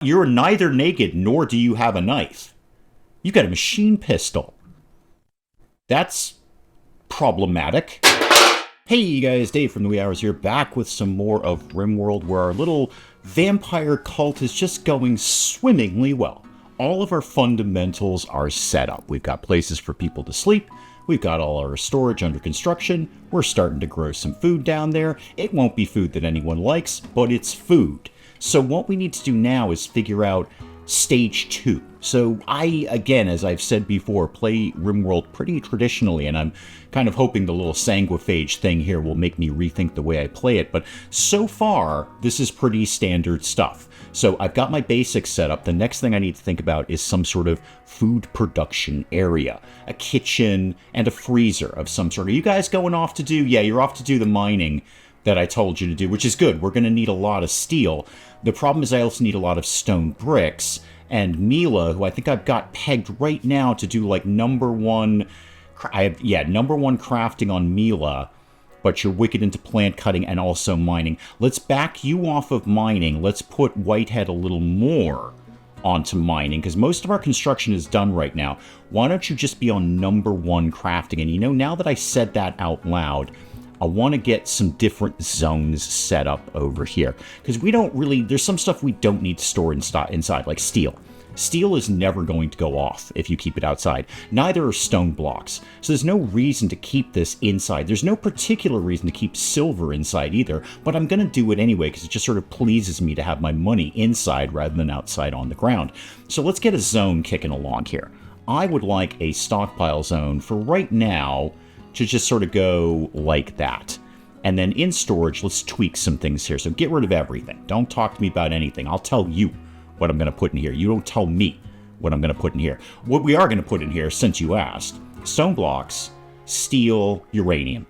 You're neither naked nor do you have a knife. You've got a machine pistol. That's problematic. Hey you guys, Dave from the Wee Hours here, back with some more of RimWorld, where our little vampire cult is just going swimmingly well. All of our fundamentals are set up. We've got places for people to sleep. We've got all our storage under construction. We're starting to grow some food down there. It won't be food that anyone likes, but it's food. So what we need to do now is figure out stage 2. So I, again, as I've said before, play RimWorld pretty traditionally, and I'm kind of hoping the little sanguiphage thing here will make me rethink the way I play it. But so far, this is pretty standard stuff. So I've got my basics set up. The next thing I need to think about is some sort of food production area. A kitchen and a freezer of some sort. Are you guys going off to do? Yeah, you're off to do the mining that I told you to do, which is good. We're going to need a lot of steel. The problem is I also need a lot of stone bricks. And Mila, who I think I've got pegged right now to do like number one crafting on Mila, but you're wicked into plant cutting and also mining. Let's back you off of mining. Let's put Whitehead a little more onto mining, because most of our construction is done right now. Why don't you just be on number 1 crafting? And you know, now that I said that out loud, I want to get some different zones set up over here, because we don't really, there's some stuff we don't need to store inside, like steel. Steel is never going to go off if you keep it outside. Neither are stone blocks. So there's no reason to keep this inside. There's no particular reason to keep silver inside either, but I'm going to do it anyway because it just sort of pleases me to have my money inside rather than outside on the ground. So let's get a zone kicking along here. I would like a stockpile zone for right now to just sort of go like that. And then in storage, let's tweak some things here. So get rid of everything. Don't talk to me about anything. I'll tell you what I'm going to put in here. You don't tell me what I'm going to put in here. What we are going to put in here, since you asked, stone blocks, steel, uranium.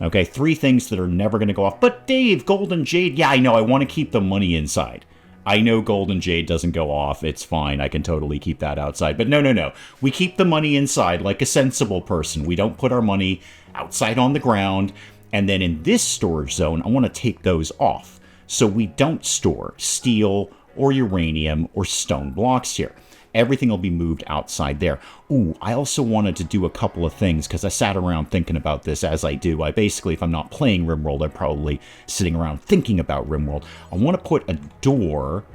Okay, 3 things that are never going to go off. But Dave, gold and jade, yeah, I know, I want to keep the money inside. I know gold and jade doesn't go off. It's fine. I can totally keep that outside. But no. We keep the money inside like a sensible person. We don't put our money outside on the ground. And then in this storage zone, I want to take those off. So we don't store steel or uranium or stone blocks here. Everything will be moved outside there. Ooh, I also wanted to do a couple of things because I sat around thinking about this as I do. I basically, if I'm not playing RimWorld, I'm probably sitting around thinking about RimWorld. I want to put a door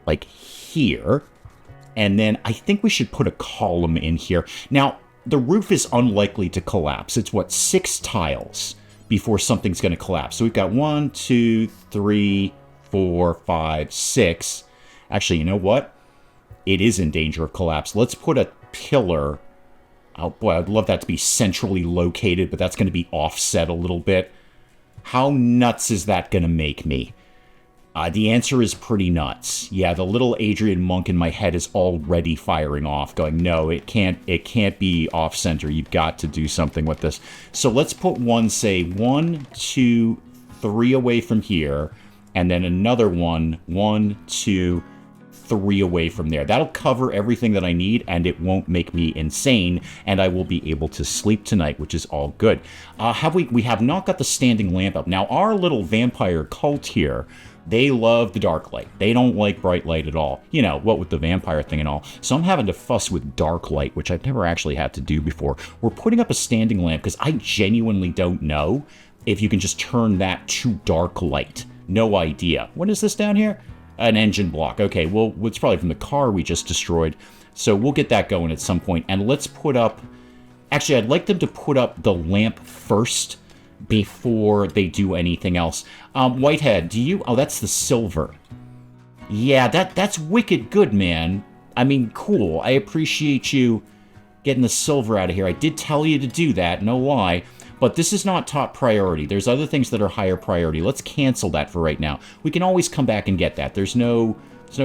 like here, and then I think we should put a column in here. Now, the roof is unlikely to collapse. It's what, 6 tiles before something's going to collapse. So we've got 1, 2, 3, 4, 5, 6. Actually, you know what? It is in danger of collapse. Let's put a pillar. Oh boy, I'd love that to be centrally located, but that's going to be offset a little bit. How nuts is that going to make me? The answer is pretty nuts. Yeah, the little Adrian Monk in my head is already firing off, going, no, it can't be off-center. You've got to do something with this. So let's put one, say, 1, 2, 3 away from here, and then another 1, 2, 3 away from there. That'll cover everything that I need, and it won't make me insane, and I will be able to sleep tonight, which is all good. We have not got the standing lamp up. Now, our little vampire cult here, they love the dark light. They don't like bright light at all. You know, what with the vampire thing and all. So I'm having to fuss with dark light, which I've never actually had to do before. We're putting up a standing lamp because I genuinely don't know if you can just turn that to dark light. No idea. What is this down here? An engine block. Okay, well, it's probably from the car we just destroyed. So we'll get that going at some point. And let's put up... Actually, I'd like them to put up the lamp first before they do anything else. Whitehead, do you... Oh, that's the silver. Yeah, that's wicked good, man. I mean, cool. I appreciate you getting the silver out of here. I did tell you to do that, no lie. But this is not top priority. There's other things that are higher priority. Let's cancel that for right now. We can always come back and get that. There's no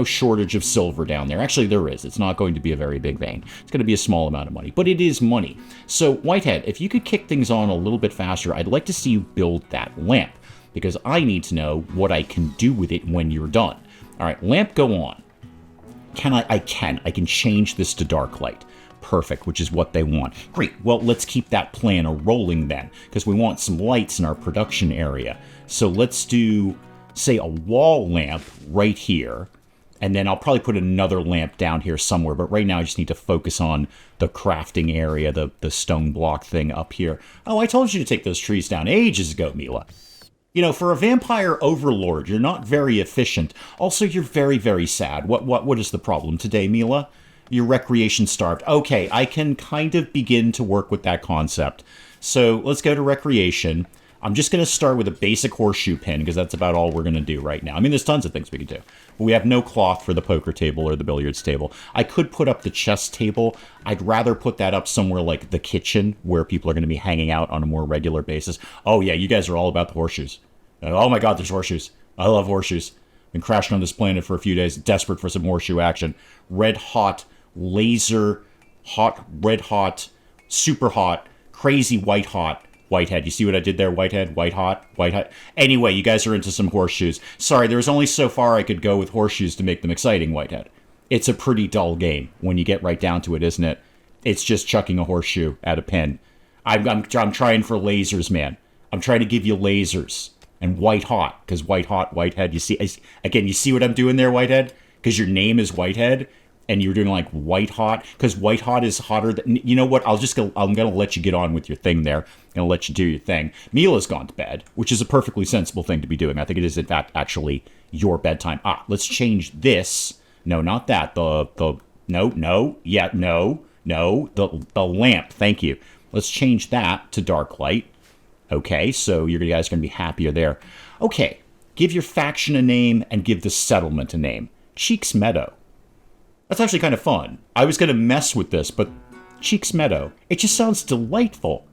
shortage of silver down there. Actually, there is. It's not going to be a very big vein. It's going to be a small amount of money, but it is money. So, Whitehead, if you could kick things on a little bit faster, I'd like to see you build that lamp, because I need to know what I can do with it when you're done. All right, lamp, go on. I can change this to dark light. Perfect, which is what they want. Great, well, let's keep that plan a-rolling then, because we want some lights in our production area. So let's do, say, a wall lamp right here, And then I'll probably put another lamp down here somewhere. But right now I just need to focus on the crafting area, the stone block thing up here. Oh, I told you to take those trees down ages ago, Mila. You know, for a vampire overlord, you're not very efficient. Also, you're very, very sad. What is the problem today, Mila? You're recreation starved. Okay, I can kind of begin to work with that concept. So let's go to recreation. I'm just going to start with a basic horseshoe pin because that's about all we're going to do right now. I mean, there's tons of things we could do. But we have no cloth for the poker table or the billiards table. I could put up the chess table. I'd rather put that up somewhere like the kitchen where people are going to be hanging out on a more regular basis. Oh, yeah, you guys are all about the horseshoes. Oh, my God, there's horseshoes. I love horseshoes. Been crashing on this planet for a few days, desperate for some horseshoe action. Red hot, laser, hot, red hot, super hot, crazy white hot. Whitehead. You see what I did there? Whitehead, white hot, white hot. Anyway, you guys are into some horseshoes. Sorry, there was only so far I could go with horseshoes to make them exciting, Whitehead. It's a pretty dull game when you get right down to it, isn't it? It's just chucking a horseshoe at a pin. I'm trying for lasers, man. I'm trying to give you lasers. And white hot, because white hot, Whitehead. You see, again, you see what I'm doing there, Whitehead? Because your name is Whitehead. And you're doing like white hot, because white hot is hotter than, you know what, I'm going to let you get on with your thing there. I'm going to let you do your thing. Mila's gone to bed, which is a perfectly sensible thing to be doing. I think it is, in fact, actually your bedtime. Let's change this. No, not that. The lamp. Thank you. Let's change that to dark light. Okay, so you guys are going to be happier there. Okay, give your faction a name and give the settlement a name. Cheeks Meadow. That's actually kind of fun. I was going to mess with this, but Cheeks Meadow. It just sounds delightful.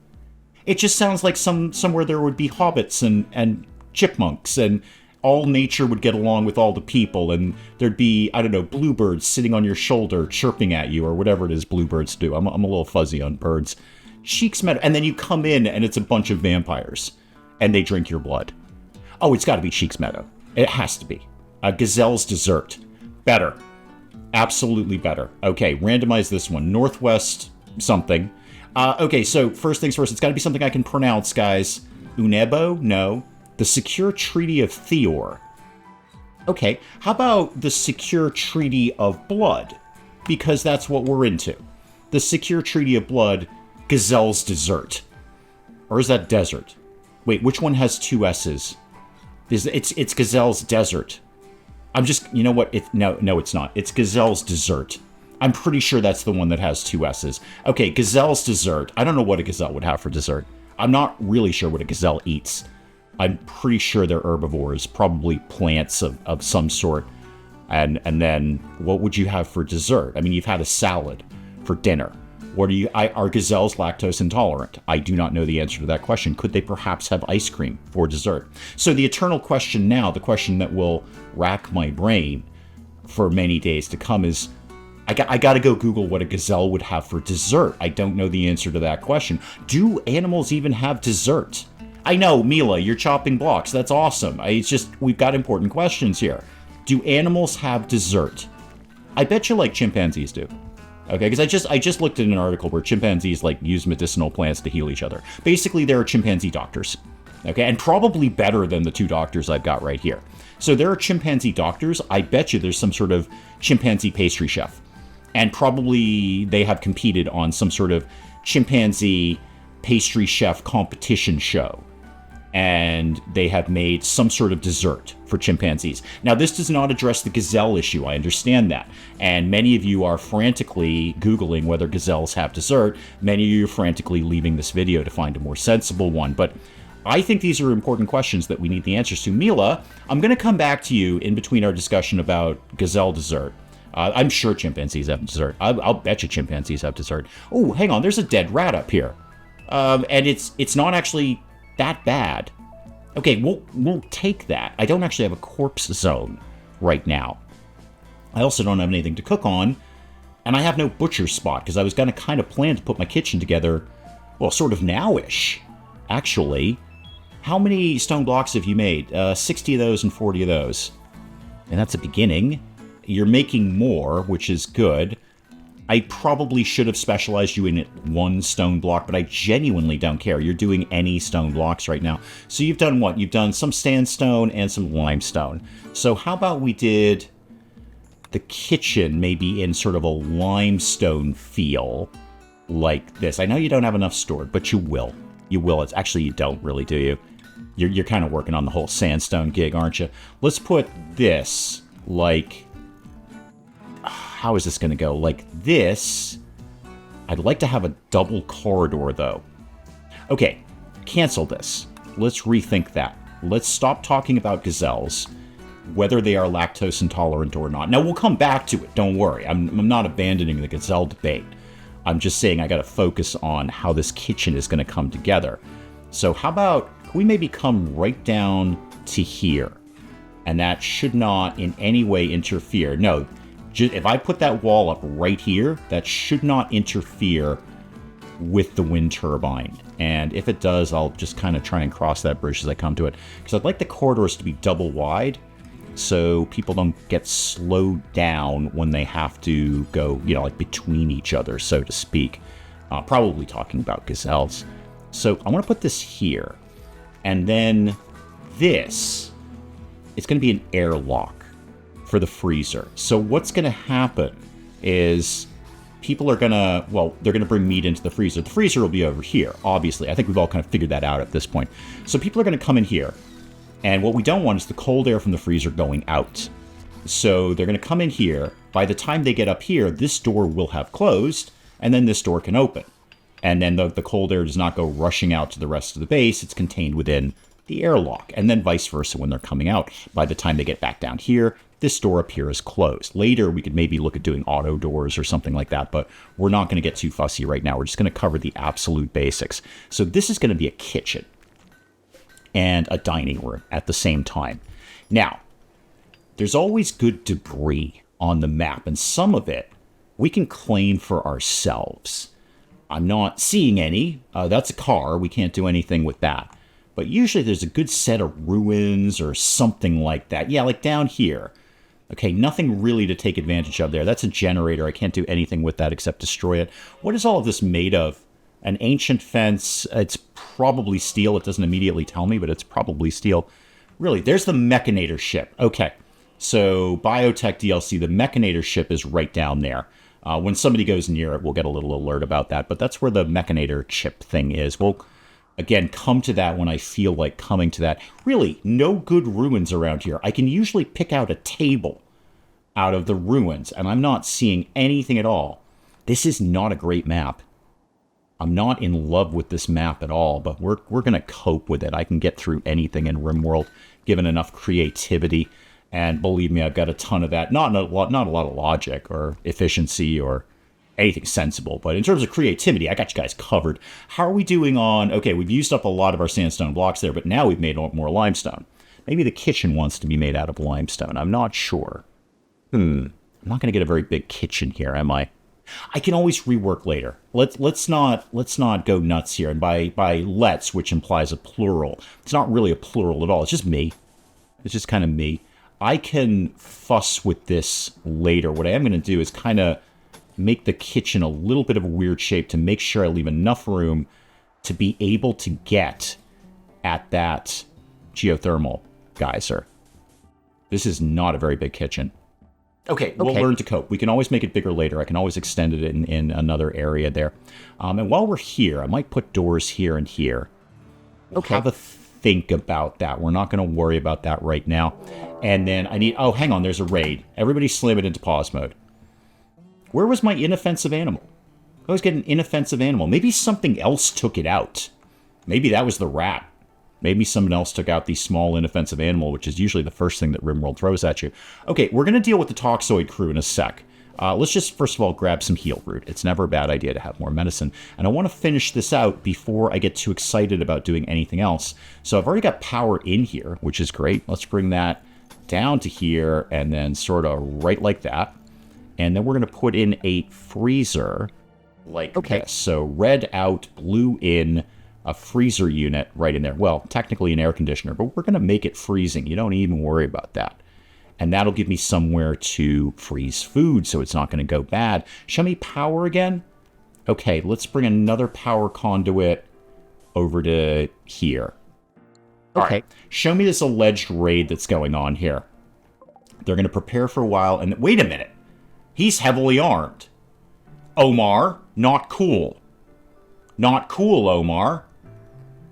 It just sounds like somewhere there would be hobbits and chipmunks, and all nature would get along with all the people, and there'd be, I don't know, bluebirds sitting on your shoulder chirping at you, or whatever it is bluebirds do. I'm a little fuzzy on birds. Cheeks Meadow. And then you come in, and it's a bunch of vampires, and they drink your blood. Oh, it's got to be Cheeks Meadow. It has to be. Gazelle's Dessert. Better. Absolutely better. Okay, randomize this one. Northwest something. Okay, so first things first, it's got to be something I can pronounce, guys. Unebo? No. The Secure Treaty of Theor. Okay, how about the Secure Treaty of Blood? Because that's what we're into. The Secure Treaty of Blood, Gazelle's Dessert. Or is that Desert? Wait, which one has two S's? It's Gazelle's Desert. I'm just, you know what? No, it's not. It's Gazelle's Dessert. I'm pretty sure that's the one that has two S's. Okay, Gazelle's Dessert. I don't know what a gazelle would have for dessert. I'm not really sure what a gazelle eats. I'm pretty sure they're herbivores, probably plants of some sort. And then, what would you have for dessert? I mean, you've had a salad for dinner. Are gazelles lactose intolerant? I do not know the answer to that question. Could they perhaps have ice cream for dessert? So the eternal question now, the question that will rack my brain for many days to come is, I got to go Google what a gazelle would have for dessert. I don't know the answer to that question. Do animals even have dessert? I know, Mila, you're chopping blocks. That's awesome. It's just, we've got important questions here. Do animals have dessert? I bet you like chimpanzees do. Okay, because I just looked at an article where chimpanzees use medicinal plants to heal each other. Basically, there are chimpanzee doctors. Okay, and probably better than the two doctors I've got right here. So there are chimpanzee doctors. I bet you there's some sort of chimpanzee pastry chef. And probably they have competed on some sort of chimpanzee pastry chef competition show. And they have made some sort of dessert for chimpanzees. Now, this does not address the gazelle issue. I understand that. And many of you are frantically Googling whether gazelles have dessert. Many of you are frantically leaving this video to find a more sensible one. But I think these are important questions that we need the answers to. Mila, I'm going to come back to you in between our discussion about gazelle dessert. I'm sure chimpanzees have dessert. I'll bet you chimpanzees have dessert. Oh, hang on. There's a dead rat up here. And it's not actually that bad. Okay, we'll take that. I don't actually have a corpse zone right now. I also don't have anything to cook on, and I have no butcher spot, because I was going to kind of plan to put my kitchen together, well, sort of now-ish, actually. How many stone blocks have you made? 60 of those and 40 of those. And that's a beginning. You're making more, which is good. I probably should have specialized you in one stone block, but I genuinely don't care. You're doing any stone blocks right now. So you've done what? You've done some sandstone and some limestone. So how about we did the kitchen may be in sort of a limestone feel like this. I know you don't have enough stored, but you will. You will. It's actually, you don't really, do you? You're kind of working on the whole sandstone gig, aren't you? Let's put this like... How is this going to go? Like this. I'd like to have a double corridor, though. Okay, cancel this. Let's rethink that. Let's stop talking about gazelles, whether they are lactose intolerant or not. Now, we'll come back to it. Don't worry. I'm not abandoning the gazelle debate. I'm just saying I got to focus on how this kitchen is going to come together. So how about we maybe come right down to here? And that should not in any way interfere. No, if I put that wall up right here, that should not interfere with the wind turbine. And if it does, I'll just kind of try and cross that bridge as I come to it. Because I'd like the corridors to be double wide, so people don't get slowed down when they have to go, you know, like between each other, so to speak. Probably talking about gazelles. So I want to put this here. And then this, it's going to be an airlock for the freezer. So what's going to happen is people are going to, well, they're going to bring meat into the freezer. The freezer will be over here, obviously. I think we've all kind of figured that out at this point. So people are going to come in here. And what we don't want is the cold air from the freezer going out. So they're going to come in here. By the time they get up here, this door will have closed, and then this door can open. And then the cold air does not go rushing out to the rest of the base. It's contained within the airlock. And then vice versa when they're coming out. By the time they get back down here, this door up here is closed. Later, we could maybe look at doing auto doors or something like that, but we're not going to get too fussy right now. We're just going to cover the absolute basics. So this is going to be a kitchen and a dining room at the same time. Now, there's always good debris on the map, and some of it we can claim for ourselves. I'm not seeing any. That's a car. We can't do anything with that. But usually there's a good set of ruins or something like that. Yeah, like down here. Okay, nothing really to take advantage of there. That's a generator. I can't do anything with that except destroy it. What is all of this made of? An ancient fence. It's probably steel. It doesn't immediately tell me, but it's probably steel. Really, there's the Mechanator ship. Okay, so Biotech DLC, the Mechanator ship is right down there. When somebody goes near it, we'll get a little alert about that. But that's where the Mechanator chip thing is. We'll, again, come to that when I feel like coming to that. Really, no good ruins around here. I can usually pick out a table out of the ruins, and I'm not seeing anything at all. This is not a great map. I'm not in love with this map at all, but we're going to cope with it. I can get through anything in RimWorld, given enough creativity. And believe me, I've got a ton of that. Not a lot of logic or efficiency or anything sensible, but in terms of creativity, I got you guys covered. How are we doing on... Okay, we've used up a lot of our sandstone blocks there, but now we've made more limestone. Maybe the kitchen wants to be made out of limestone. I'm not sure. I'm not going to get a very big kitchen here, am I? I can always rework later. Let's not go nuts here. And by let's, which implies a plural, it's not really a plural at all. It's just me. It's just kind of me. I can fuss with this later. What I am going to do is kind of make the kitchen a little bit of a weird shape to make sure I leave enough room to be able to get at that geothermal geyser. This is not a very big kitchen. Okay, we'll learn to cope. We can always make it bigger later. I can always extend it in another area there. And while we're here, I might put doors here and here. Okay. Have a think about that. We're not going to worry about that right now. And then I need... Oh, hang on. There's a raid. Everybody slam it into pause mode. Where was my inoffensive animal? I always get an inoffensive animal. Maybe something else took it out. Maybe that was the rat. Maybe someone else took out the small inoffensive animal, which is usually the first thing that RimWorld throws at you. Okay, we're going to deal with the Toxoid crew in a sec. Let's just, first of all, grab some heal root. It's never a bad idea to have more medicine. And I want to finish this out before I get too excited about doing anything else. So I've already got power in here, which is great. Let's bring that down to here and then sort of right like that. And then we're going to put in a freezer like this. So red out, blue in, a freezer unit right in there. Well, technically an air conditioner, but we're going to make it freezing. You don't even worry about that. And that'll give me somewhere to freeze food so it's not going to go bad. Show me power again. Okay, let's bring another power conduit over to here. Okay. All right. Show me this alleged raid that's going on here. They're going to prepare for a while, and wait a minute. He's heavily armed. Omar, not cool. Not cool, Omar.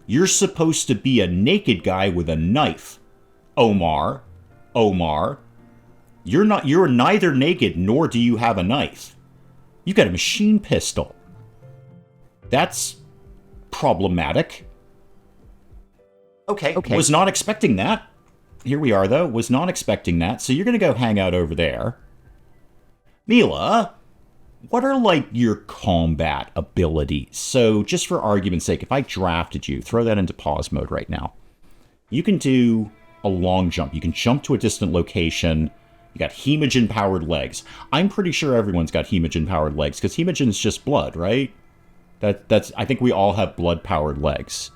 You're supposed to be a naked guy with a knife. Omar, you're neither naked nor do you have a knife. You got a machine pistol. That's problematic. Okay. Was not expecting that. Here we are, though. Was not expecting that. So you're going to go hang out over there. Mila, what are, like, your combat abilities? So, just for argument's sake, if I drafted you, throw that into pause mode right now. You can do a long jump. You can jump to a distant location. You got hemogen-powered legs. I'm pretty sure everyone's got hemogen-powered legs, because hemogen's just blood, right? That's. I think we all have blood-powered legs.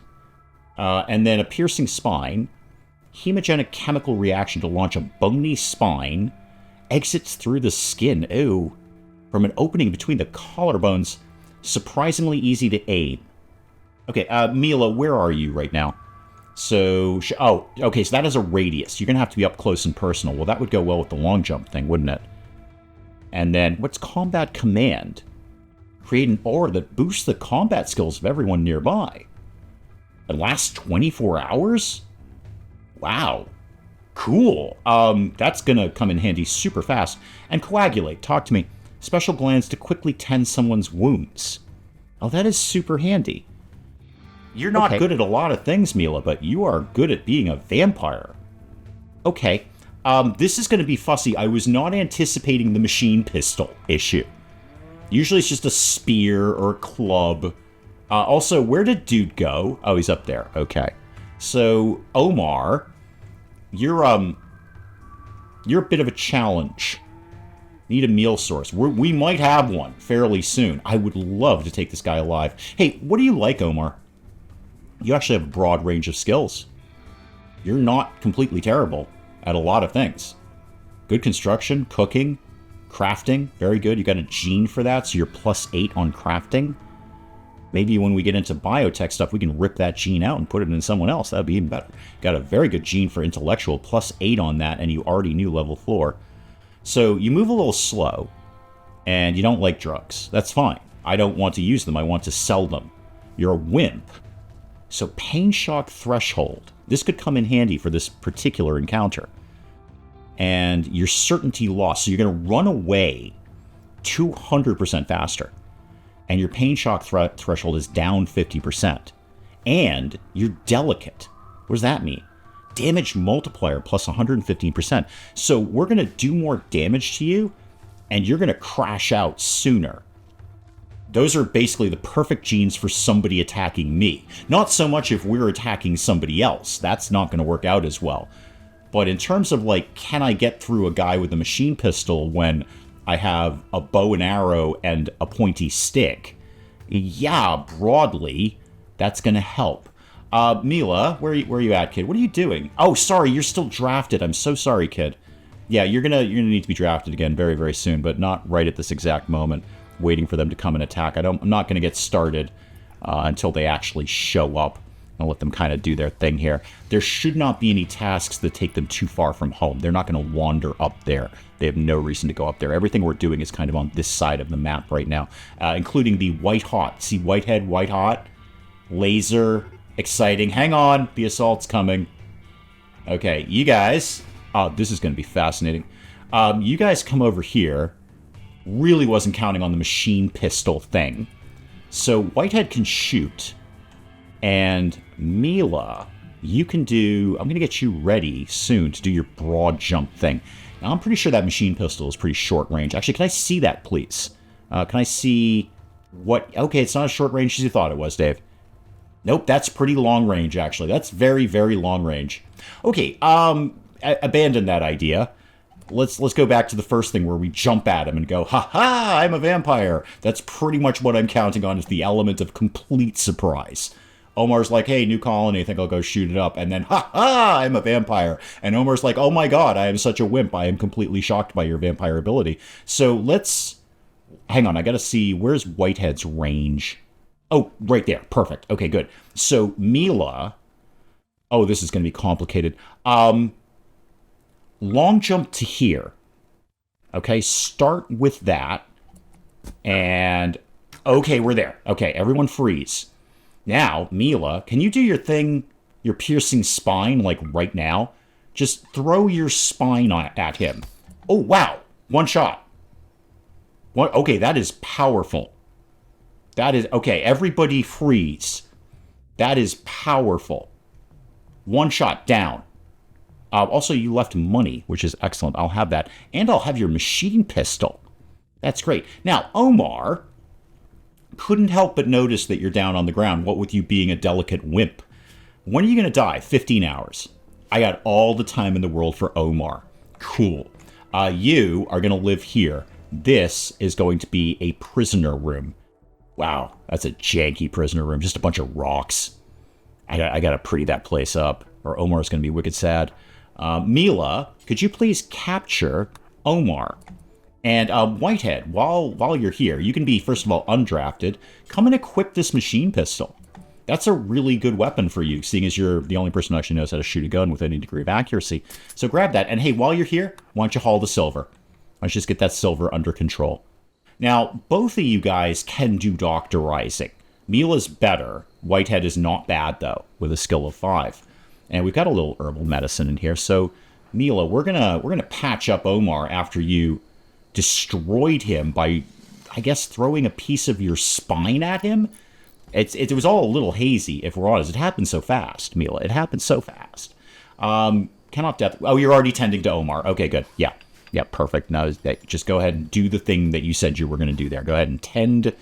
And then a piercing spine. Hemogenic chemical reaction to launch a bony spine. Exits through the skin. Ooh. From an opening between the collarbones. Surprisingly easy to aim. Okay, Mila, where are you right now? So, okay, so that is a radius. You're going to have to be up close and personal. Well, that would go well with the long jump thing, wouldn't it? And then, what's combat command? Create an aura that boosts the combat skills of everyone nearby. It lasts 24 hours? Wow. Cool. That's going to come in handy super fast. And coagulate, talk to me. Special glands to quickly tend someone's wounds. Oh, that is super handy. You're not good at a lot of things, Mila, but you are good at being a vampire. Okay. This is going to be fussy. I was not anticipating the machine pistol issue. Usually it's just a spear or a club. Also, where did Dude go? Oh, he's up there. Okay. So, Omar, you're a bit of a challenge. Need a meal source. We might have one fairly soon. I would love to take this guy alive. Hey, what do you like, Omar? You actually have a broad range of skills. You're not completely terrible at a lot of things. Good construction, cooking, crafting, very good. You got a gene for that, so you're +8 on crafting. Maybe when we get into biotech stuff, we can rip that gene out and put it in someone else. That'd be even better. Got a very good gene for intellectual, +8 on that, and you already knew level 4. So you move a little slow, and you don't like drugs. That's fine. I don't want to use them. I want to sell them. You're a wimp. So pain shock threshold. This could come in handy for this particular encounter. And your certainty loss. So you're going to run away 200% faster. And your pain shock threshold is down 50%. And you're delicate. What does that mean? Damage multiplier plus 115%. So we're going to do more damage to you, and you're going to crash out sooner. Those are basically the perfect genes for somebody attacking me. Not so much if we're attacking somebody else. That's not going to work out as well. But in terms of, like, can I get through a guy with a machine pistol when I have a bow and arrow and a pointy stick? Yeah, broadly, that's going to help. Mila, where are you at, kid? What are you doing? Oh, sorry, you're still drafted. I'm so sorry, kid. Yeah, you're gonna need to be drafted again very, very soon, but not right at this exact moment, waiting for them to come and attack. I'm not going to get started until they actually show up. I'll let them kind of do their thing here. There should not be any tasks that take them too far from home. They're not going to wander up there. They have no reason to go up there. Everything we're doing is kind of on this side of the map right now, including the white hot. See whitehead, white hot, laser. Exciting. Hang on. The assault's coming. Okay, you guys. Oh, this is going to be fascinating. You guys come over here. Really wasn't counting on the machine pistol thing. So Whitehead can shoot. And Mila, you can do... I'm going to get you ready soon to do your broad jump thing. Now, I'm pretty sure that machine pistol is pretty short range. Actually, can I see that, please? Can I see what... Okay, it's not as short range as you thought it was, Dave. Nope, that's pretty long range, actually. That's very, very long range. Okay, abandon that idea. Let's go back to the first thing where we jump at him and go, ha-ha, I'm a vampire. That's pretty much what I'm counting on, is the element of complete surprise. Omar's like, hey, new colony, I think I'll go shoot it up. And then, ha-ha, I'm a vampire. And Omar's like, oh my god, I am such a wimp. I am completely shocked by your vampire ability. So let's... Hang on, I gotta see, where's Whitehead's range? Oh, right there. Perfect. Okay, good. So, Mila... Oh, this is going to be complicated. long jump to here. Okay, start with that. And, okay, we're there. Okay, everyone freeze. Now, Mila, can you do your thing, your piercing spine, like right now? Just throw your spine at him. Oh, wow. One shot. Okay, that is powerful. That is... Okay, everybody freeze. That is powerful. One shot down. Also, you left money, which is excellent. I'll have that. And I'll have your machine pistol. That's great. Now, Omar couldn't help but notice that you're down on the ground, what with you being a delicate wimp. When are you going to die? 15 hours. I got all the time in the world for Omar. Cool. You are going to live here. This is going to be a prisoner room. Wow, that's a janky prisoner room. Just a bunch of rocks. I got to pretty that place up, or Omar's going to be wicked sad. Mila, could you please capture Omar? And Whitehead, while you're here, you can be, first of all, undrafted. Come and equip this machine pistol. That's a really good weapon for you, seeing as you're the only person who actually knows how to shoot a gun with any degree of accuracy. So grab that. And hey, while you're here, why don't you haul the silver? Why don't you just get that silver under control? Now, both of you guys can do doctorizing. Mila's better. Whitehead is not bad, though, with a skill of 5. And we've got a little herbal medicine in here. So, Mila, we're gonna patch up Omar after you destroyed him by, I guess, throwing a piece of your spine at him. It was all a little hazy, if we're honest. It happened so fast, Mila. It happened so fast. Cannot death... Oh, you're already tending to Omar. Okay, good. Yeah, perfect. Now, just go ahead and do the thing that you said you were going to do there. Go ahead and tend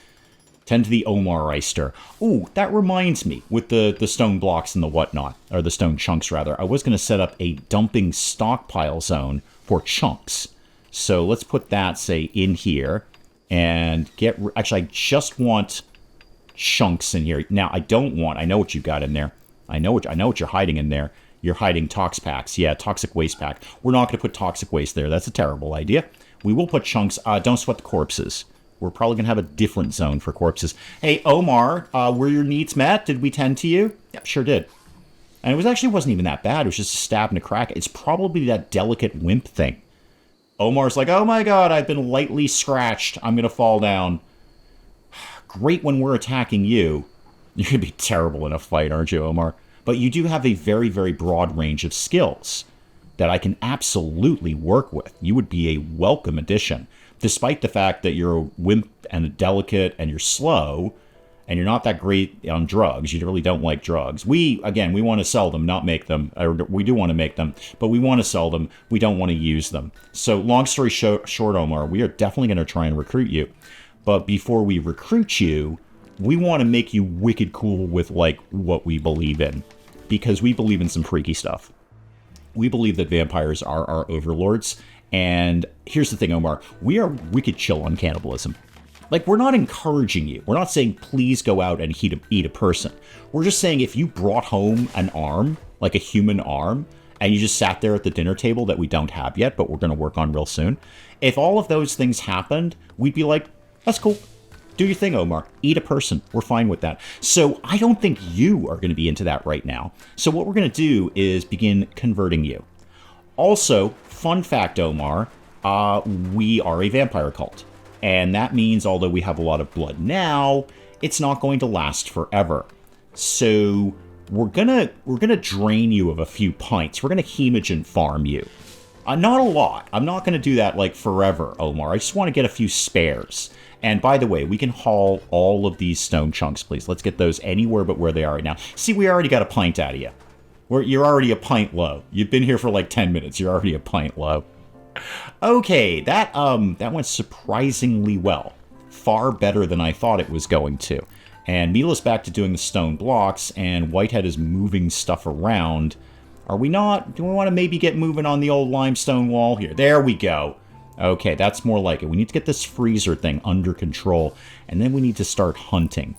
to the Omar-eister. Ooh, that reminds me, with the stone blocks and the whatnot, or the stone chunks, rather, I was going to set up a dumping stockpile zone for chunks. So let's put that, say, in here, and get... Actually, I just want chunks in here. Now, I know what you've got in there. I know what you're hiding in there. You're hiding tox packs. Yeah, toxic waste pack. We're not going to put toxic waste there. That's a terrible idea. We will put chunks. Don't sweat the corpses. We're probably going to have a different zone for corpses. Hey, Omar, were your needs met? Did we tend to you? Yep, sure did. And it wasn't even that bad. It was just a stab and a crack. It's probably that delicate wimp thing. Omar's like, oh my god, I've been lightly scratched. I'm going to fall down. Great when we're attacking you. You're going to be terrible in a fight, aren't you, Omar? But you do have a very, very broad range of skills that I can absolutely work with. You would be a welcome addition. Despite the fact that you're a wimp and a delicate and you're slow and you're not that great on drugs. You really don't like drugs. We want to sell them, not make them. Or we do want to make them, but we want to sell them. We don't want to use them. So long story short, Omar, we are definitely going to try and recruit you. But before we recruit you, we want to make you wicked cool with, like, what we believe in. Because we believe in some freaky stuff. We believe that vampires are our overlords. And here's the thing, Omar. We are wicked chill on cannibalism. Like, we're not encouraging you. We're not saying, please go out and eat a person. We're just saying, if you brought home an arm, like a human arm, and you just sat there at the dinner table that we don't have yet, but we're going to work on real soon. If all of those things happened, we'd be like, that's cool. Do your thing, Omar. Eat a person. We're fine with that. So I don't think you are going to be into that right now. So what we're going to do is begin converting you. Also, fun fact, Omar, we are a vampire cult. And that means, although we have a lot of blood now, it's not going to last forever. So we're gonna drain you of a few pints. We're gonna hemogen farm you. Not a lot. I'm not gonna do that like forever, Omar. I just want to get a few spares. And by the way, we can haul all of these stone chunks, please. Let's get those anywhere but where they are right now. See, we already got a pint out of you. You're already a pint low. You've been here for like 10 minutes. You're already a pint low. Okay, that went surprisingly well. Far better than I thought it was going to. And Mila's back to doing the stone blocks, and Whitehead is moving stuff around. Are we not? Do we want to maybe get moving on the old limestone wall here? There we go. Okay, that's more like it. We need to get this freezer thing under control, and then we need to start hunting.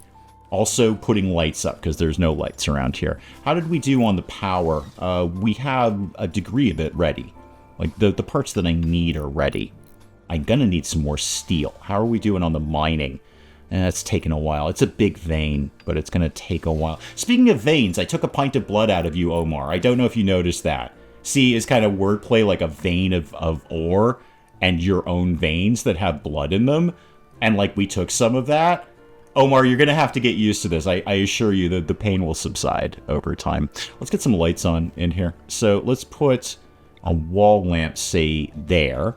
Also putting lights up, because there's no lights around here. How did we do on the power? We have a degree of it ready. Like, the parts that I need are ready. I'm gonna need some more steel. How are we doing on the mining? It's taking a while. It's a big vein, but it's gonna take a while. Speaking of veins, I took a pint of blood out of you, Omar. I don't know if you noticed that. See, is kind of wordplay like a vein of ore and your own veins that have blood in them. And like we took some of that. Omar, you're going to have to get used to this. I assure you that the pain will subside over time. Let's get some lights on in here. So let's put a wall lamp, say, there.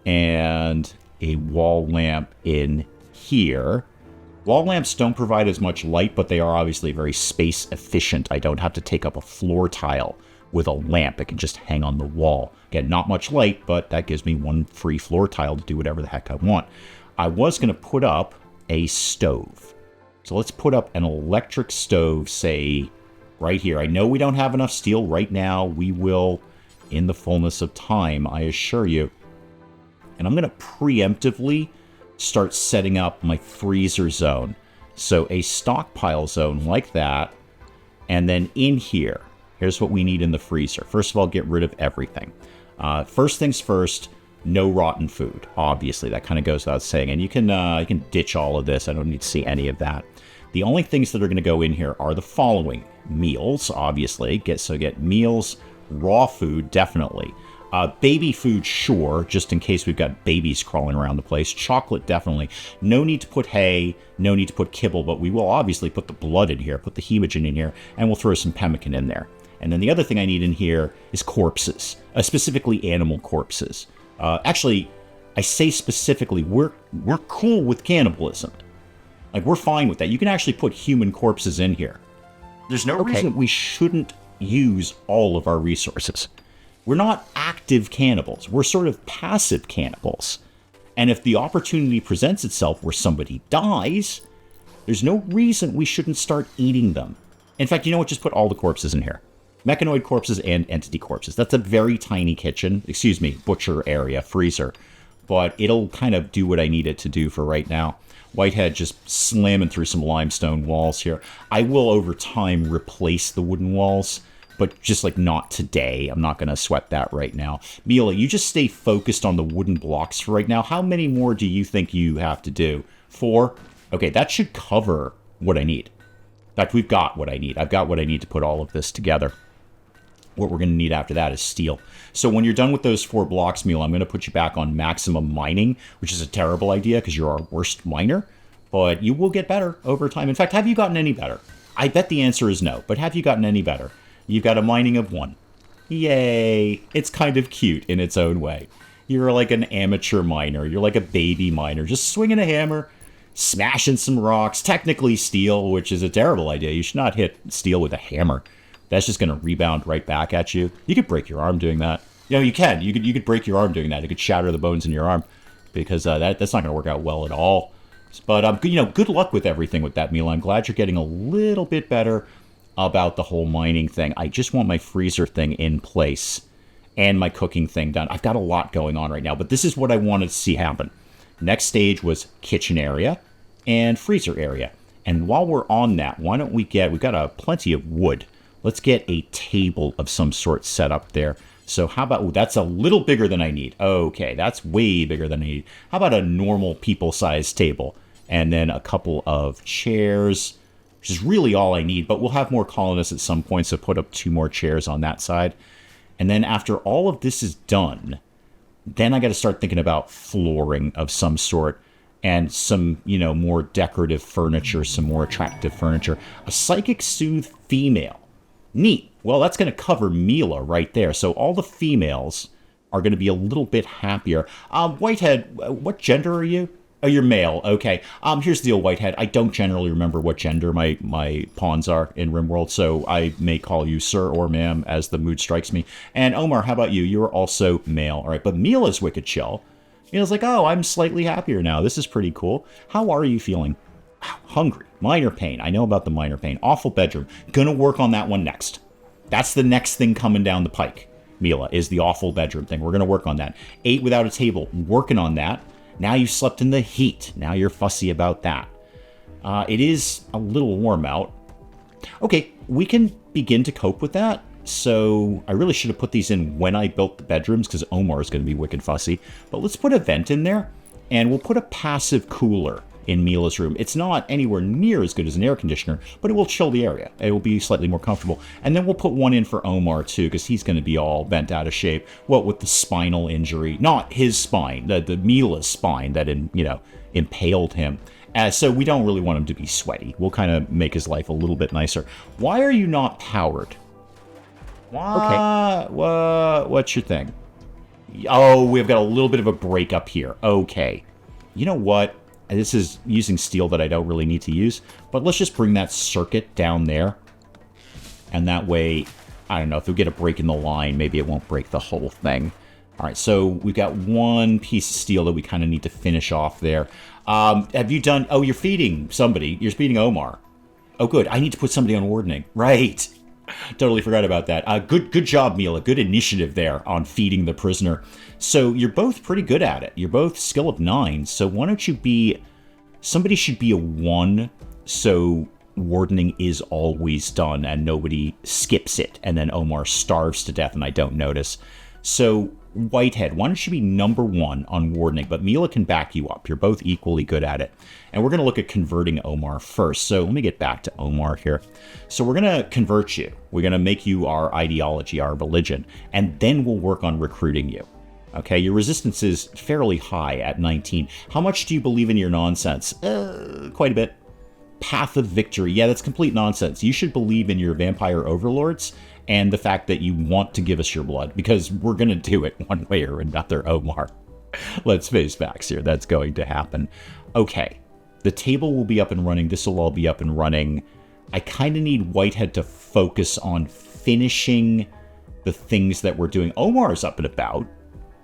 And a wall lamp in here. Wall lamps don't provide as much light, but they are obviously very space efficient. I don't have to take up a floor tile with a lamp. It can just hang on the wall. Again, not much light, but that gives me one free floor tile to do whatever the heck I want. I was going to put up a stove. So let's put up an electric stove, say, right here. I know we don't have enough steel right now. We will in the fullness of time, I assure you. And I'm going to preemptively start setting up my freezer zone. So a stockpile zone like that. And then in here, here's what we need in the freezer. First of all, get rid of everything. First things first, no rotten food. Obviously, that kind of goes without saying. And you can ditch all of this. I don't need to see any of that. The only things that are going to go in here are the following. Meals, obviously. Get meals. Raw food, definitely. Baby food, sure, just in case we've got babies crawling around the place. Chocolate, definitely. No need to put hay, no need to put kibble, but we will obviously put the blood in here, put the hemogen in here, and we'll throw some pemmican in there. And then the other thing I need in here is corpses, specifically animal corpses. Actually, I say specifically, we're cool with cannibalism. Like, we're fine with that. You can actually put human corpses in here. There's no reason we shouldn't use all of our resources. We're not active cannibals. We're sort of passive cannibals. And if the opportunity presents itself where somebody dies, there's no reason we shouldn't start eating them. In fact, you know what? Just put all the corpses in here. Mechanoid corpses and entity corpses. That's a very tiny kitchen. Excuse me, butcher area, freezer. But it'll kind of do what I need it to do for right now. Whitehead just slamming through some limestone walls here. I will, over time, replace the wooden walls. But just, like, not today. I'm not going to sweat that right now. Mila, you just stay focused on the wooden blocks for right now. How many more do you think you have to do? 4? Okay, that should cover what I need. In fact, we've got what I need. I've got what I need to put all of this together. What we're going to need after that is steel. So when you're done with those 4 blocks, Mila, I'm going to put you back on maximum mining, which is a terrible idea because you're our worst miner. But you will get better over time. In fact, have you gotten any better? I bet the answer is no. But have you gotten any better? You've got a mining of 1. Yay! It's kind of cute in its own way. You're like an amateur miner. You're like a baby miner. Just swinging a hammer, smashing some rocks. Technically steel, which is a terrible idea. You should not hit steel with a hammer. That's just going to rebound right back at you. You could break your arm doing that. You know, you can. You could break your arm doing that. It could shatter the bones in your arm. Because that's not going to work out well at all. But, you know, good luck with everything with that, Mila. I'm glad you're getting a little bit better about the whole mining thing. I just want my freezer thing in place and my cooking thing done. I've got a lot going on right now, but this is what I wanted to see happen. Next stage was kitchen area and freezer area. And while we're on that, why don't we've got plenty of wood. Let's get a table of some sort set up there. So how about, that's a little bigger than I need. Okay, that's way bigger than I need. How about a normal people-sized table? And then a couple of chairs, which is really all I need, but we'll have more colonists at some point, so put up 2 more chairs on that side. And then after all of this is done, then I got to start thinking about flooring of some sort and some, you know, more decorative furniture, some more attractive furniture. A psychic soothe female. Neat. Well, that's going to cover Mila right there. So all the females are going to be a little bit happier. Whitehead, what gender are you? Oh, you're male. Okay. Here's the deal, Whitehead. I don't generally remember what gender my pawns are in RimWorld, so I may call you sir or ma'am as the mood strikes me. And Omar, how about you? You're also male. All right, but Mila's wicked chill. Mila's like, oh, I'm slightly happier now. This is pretty cool. How are you feeling? Hungry. Minor pain. I know about the minor pain. Awful bedroom. Gonna work on that one next. That's the next thing coming down the pike, Mila, is the awful bedroom thing. We're gonna work on that. 8 without a table. Working on that. Now you slept in the heat. Now you're fussy about that. It is a little warm out. Okay, we can begin to cope with that. So I really should have put these in when I built the bedrooms because Omar is going to be wicked fussy. But let's put a vent in there and we'll put a passive cooler in Mila's room. It's not anywhere near as good as an air conditioner, but it will chill the area. It will be slightly more comfortable. And then we'll put one in for Omar, too, because he's going to be all bent out of shape. What with the spinal injury. Not his spine, the Mila's spine that, impaled him. So we don't really want him to be sweaty. We'll kind of make his life a little bit nicer. Why are you not powered? Why? Okay. What's your thing? Oh, we've got a little bit of a break up here. Okay. You know what? This is using steel that I don't really need to use. But let's just bring that circuit down there. And that way, I don't know, if we get a break in the line, maybe it won't break the whole thing. All right, so we've got one piece of steel that we kind of need to finish off there. Have you done... Oh, you're feeding somebody. You're feeding Omar. Oh, good. I need to put somebody on wardening. Right. Totally forgot about that. Good job, Mila. Good initiative there on feeding the prisoner. So you're both pretty good at it. You're both skill of 9. So why don't you be... Somebody should be a 1, so wardening is always done and nobody skips it. And then Omar starves to death and I don't notice. So Whitehead, why don't you be number 1 on wardening? But Mila can back you up. You're both equally good at it. And we're going to look at converting Omar first. So let me get back to Omar here. So we're going to convert you. We're going to make you our ideology, our religion. And then we'll work on recruiting you. Okay, your resistance is fairly high at 19. How much do you believe in your nonsense? Quite a bit. Path of victory. Yeah, that's complete nonsense. You should believe in your vampire overlords and the fact that you want to give us your blood, because we're going to do it one way or another, Omar. Let's face facts here. That's going to happen. Okay, the table will be up and running. This will all be up and running. I kind of need Whitehead to focus on finishing the things that we're doing. Omar's up and about.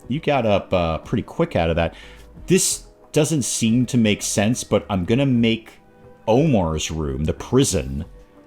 You got up pretty quick out of that. This doesn't seem to make sense, but I'm going to make Omar's room, the prison,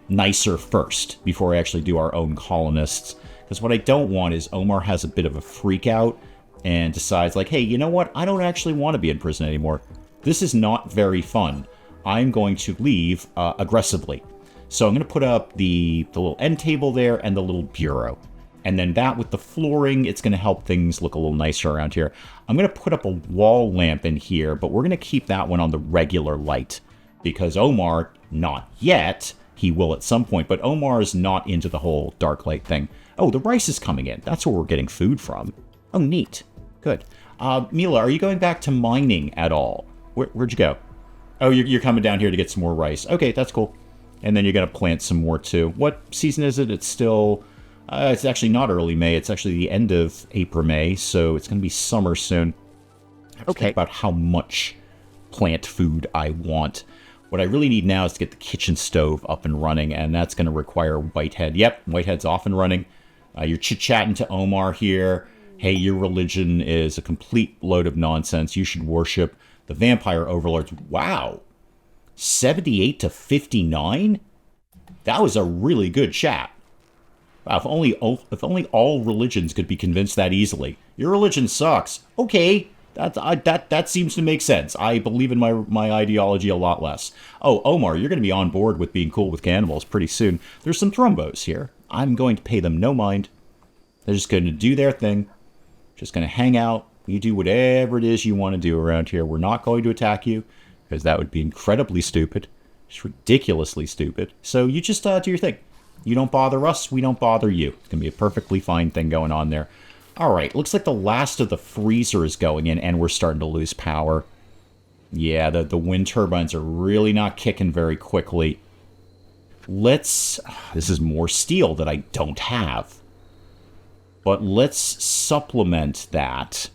nicer first before I actually do our own colonists. Because what I don't want is Omar has a bit of a freak out and decides like, hey, you know what? I don't actually want to be in prison anymore. This is not very fun. I'm going to leave aggressively. So I'm going to put up the little end table there and the little bureau. And then that with the flooring, it's going to help things look a little nicer around here. I'm going to put up a wall lamp in here, but we're going to keep that one on the regular light. Because Omar, not yet, he will at some point, but Omar is not into the whole dark light thing. Oh, the rice is coming in. That's where we're getting food from. Oh, neat. Good. Mila, are you going back to mining at all? Where'd you go? Oh, you're coming down here to get some more rice. Okay, that's cool. And then you're going to plant some more, too. What season is it? It's still... it's actually not early May. It's actually the end of April, May, so it's going to be summer soon. I have to think about how much plant food I want. What I really need now is to get the kitchen stove up and running, and that's going to require Whitehead. Yep, Whitehead's off and running. You're chit-chatting to Omar here. Hey, your religion is a complete load of nonsense. You should worship the vampire overlords. Wow. 78 to 59? That was a really good chat. Wow, if only all religions could be convinced that easily. Your religion sucks. Okay. That seems to make sense. I believe in my ideology a lot less. Oh, Omar, you're going to be on board with being cool with cannibals pretty soon. There's some thrombos here. I'm going to pay them no mind. They're just going to do their thing. Just going to hang out. You do whatever it is you want to do around here. We're not going to attack you, because that would be incredibly stupid. Just ridiculously stupid. So you just do your thing. You don't bother us, we don't bother you. It's going to be a perfectly fine thing going on there. All right, looks like the last of the freezer is going in, and we're starting to lose power. Yeah, the wind turbines are really not kicking very quickly. This is more steel that I don't have. But let's supplement that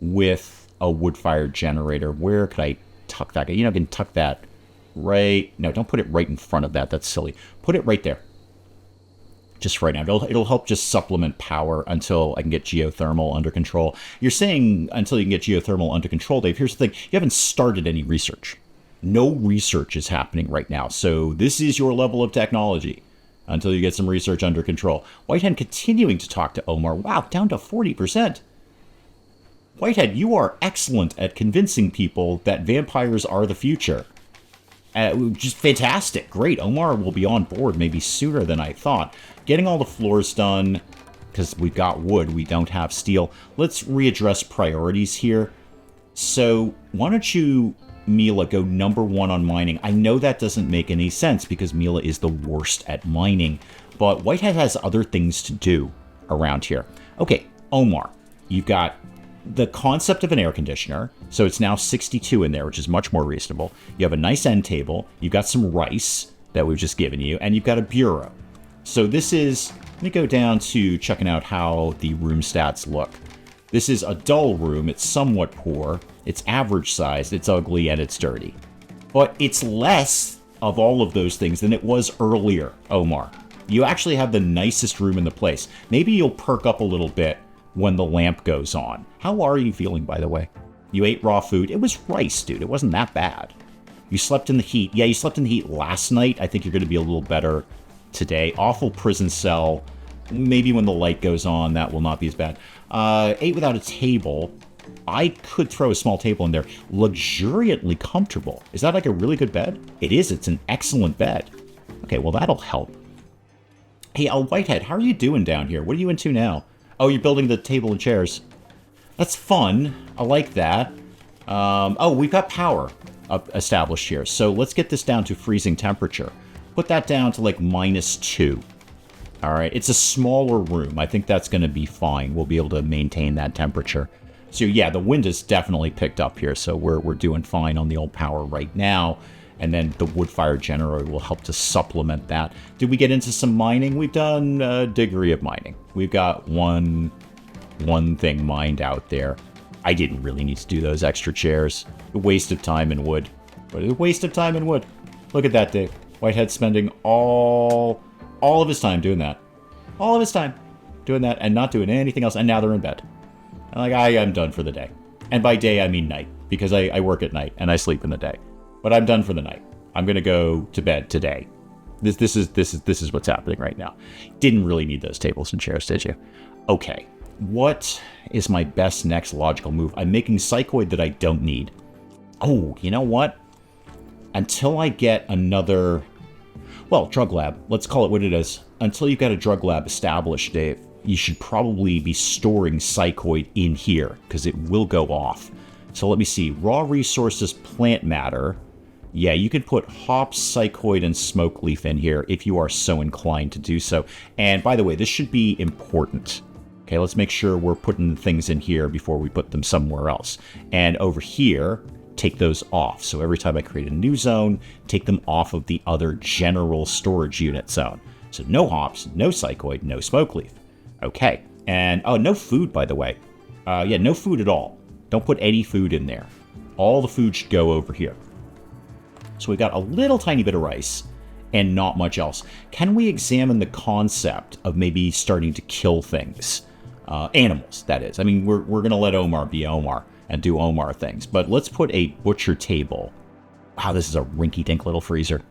with a wood-fired generator. Where could I tuck that? You know, I can tuck that right... No, don't put it right in front of that. That's silly. Put it right there. Just right now. It'll help just supplement power until I can get geothermal under control. You're saying until you can get geothermal under control, Dave. Here's the thing. You haven't started any research. No research is happening right now. So this is your level of technology until you get some research under control. Whitehead continuing to talk to Omar. Wow, down to 40%. Whitehead, you are excellent at convincing people that vampires are the future. Just fantastic. Great. Omar will be on board maybe sooner than I thought. Getting all the floors done, because we've got wood, we don't have steel. Let's readdress priorities here. So why don't you Mila go #1 on mining. I know that doesn't make any sense because Mila is the worst at mining, but Whitehead has other things to do around here. Okay, Omar, you've got the concept of an air conditioner, so it's now 62 in there, which is much more reasonable. You have a nice end table, you've got some rice that we've just given you, and you've got a bureau. So this is, let me go down to checking out how the room stats look. This is a dull room, it's somewhat poor, it's average sized, it's ugly, and it's dirty. But it's less of all of those things than it was earlier, Omar. You actually have the nicest room in the place. Maybe you'll perk up a little bit when the lamp goes on. How are you feeling, by the way? You ate raw food. It was rice, dude. It wasn't that bad. You slept in the heat. Yeah, you slept in the heat last night. I think you're going to be a little better today. Awful prison cell. Maybe when the light goes on, that will not be as bad. Ate without a table. I could throw a small table in there. Luxuriantly comfortable. Is that like a really good bed? It is. It's an excellent bed. Okay, well, that'll help. Hey, Whitehead, how are you doing down here? What are you into now? Oh, you're building the table and chairs. That's fun. I like that. Oh, we've got power established here. So let's get this down to freezing temperature. Put that down to like -2. All right. It's a smaller room. I think that's going to be fine. We'll be able to maintain that temperature. So yeah, the wind is definitely picked up here. So we're doing fine on the old power right now. And then the wood fire generator will help to supplement that. Did we get into some mining? We've done a degree of mining. We've got one thing mined out there. I didn't really need to do those extra chairs. A waste of time and wood. But a waste of time and wood. Look at that, Dick. Whitehead spending all of his time doing that. All of his time doing that and not doing anything else. And now they're in bed. And like, I am done for the day. And by day, I mean night. Because I work at night and I sleep in the day. But I'm done for the night. I'm gonna go to bed today. This is what's happening right now. Didn't really need those tables and chairs, did you? Okay. What is my best next logical move? I'm making psychoid that I don't need. Oh, you know what? Until I get another, well, drug lab. Let's call it what it is. Until you've got a drug lab established, Dave, you should probably be storing psychoid in here because it will go off. So let me see. Raw resources, plant matter. Yeah, you can put hops, psychoid, and smoke leaf in here if you are so inclined to do so. And by the way, this should be important. Okay, let's make sure we're putting things in here before we put them somewhere else. And over here, take those off. So every time I create a new zone, take them off of the other general storage unit zone. So no hops, no psychoid, no smoke leaf. Okay, and oh, no food, by the way. Yeah, no food at all. Don't put any food in there. All the food should go over here. So we've got a little tiny bit of rice and not much else. Can we examine the concept of maybe starting to kill things? Animals, that is. I mean, we're going to let Omar be Omar and do Omar things. But let's put a butcher table. Wow, this is a rinky-dink little freezer.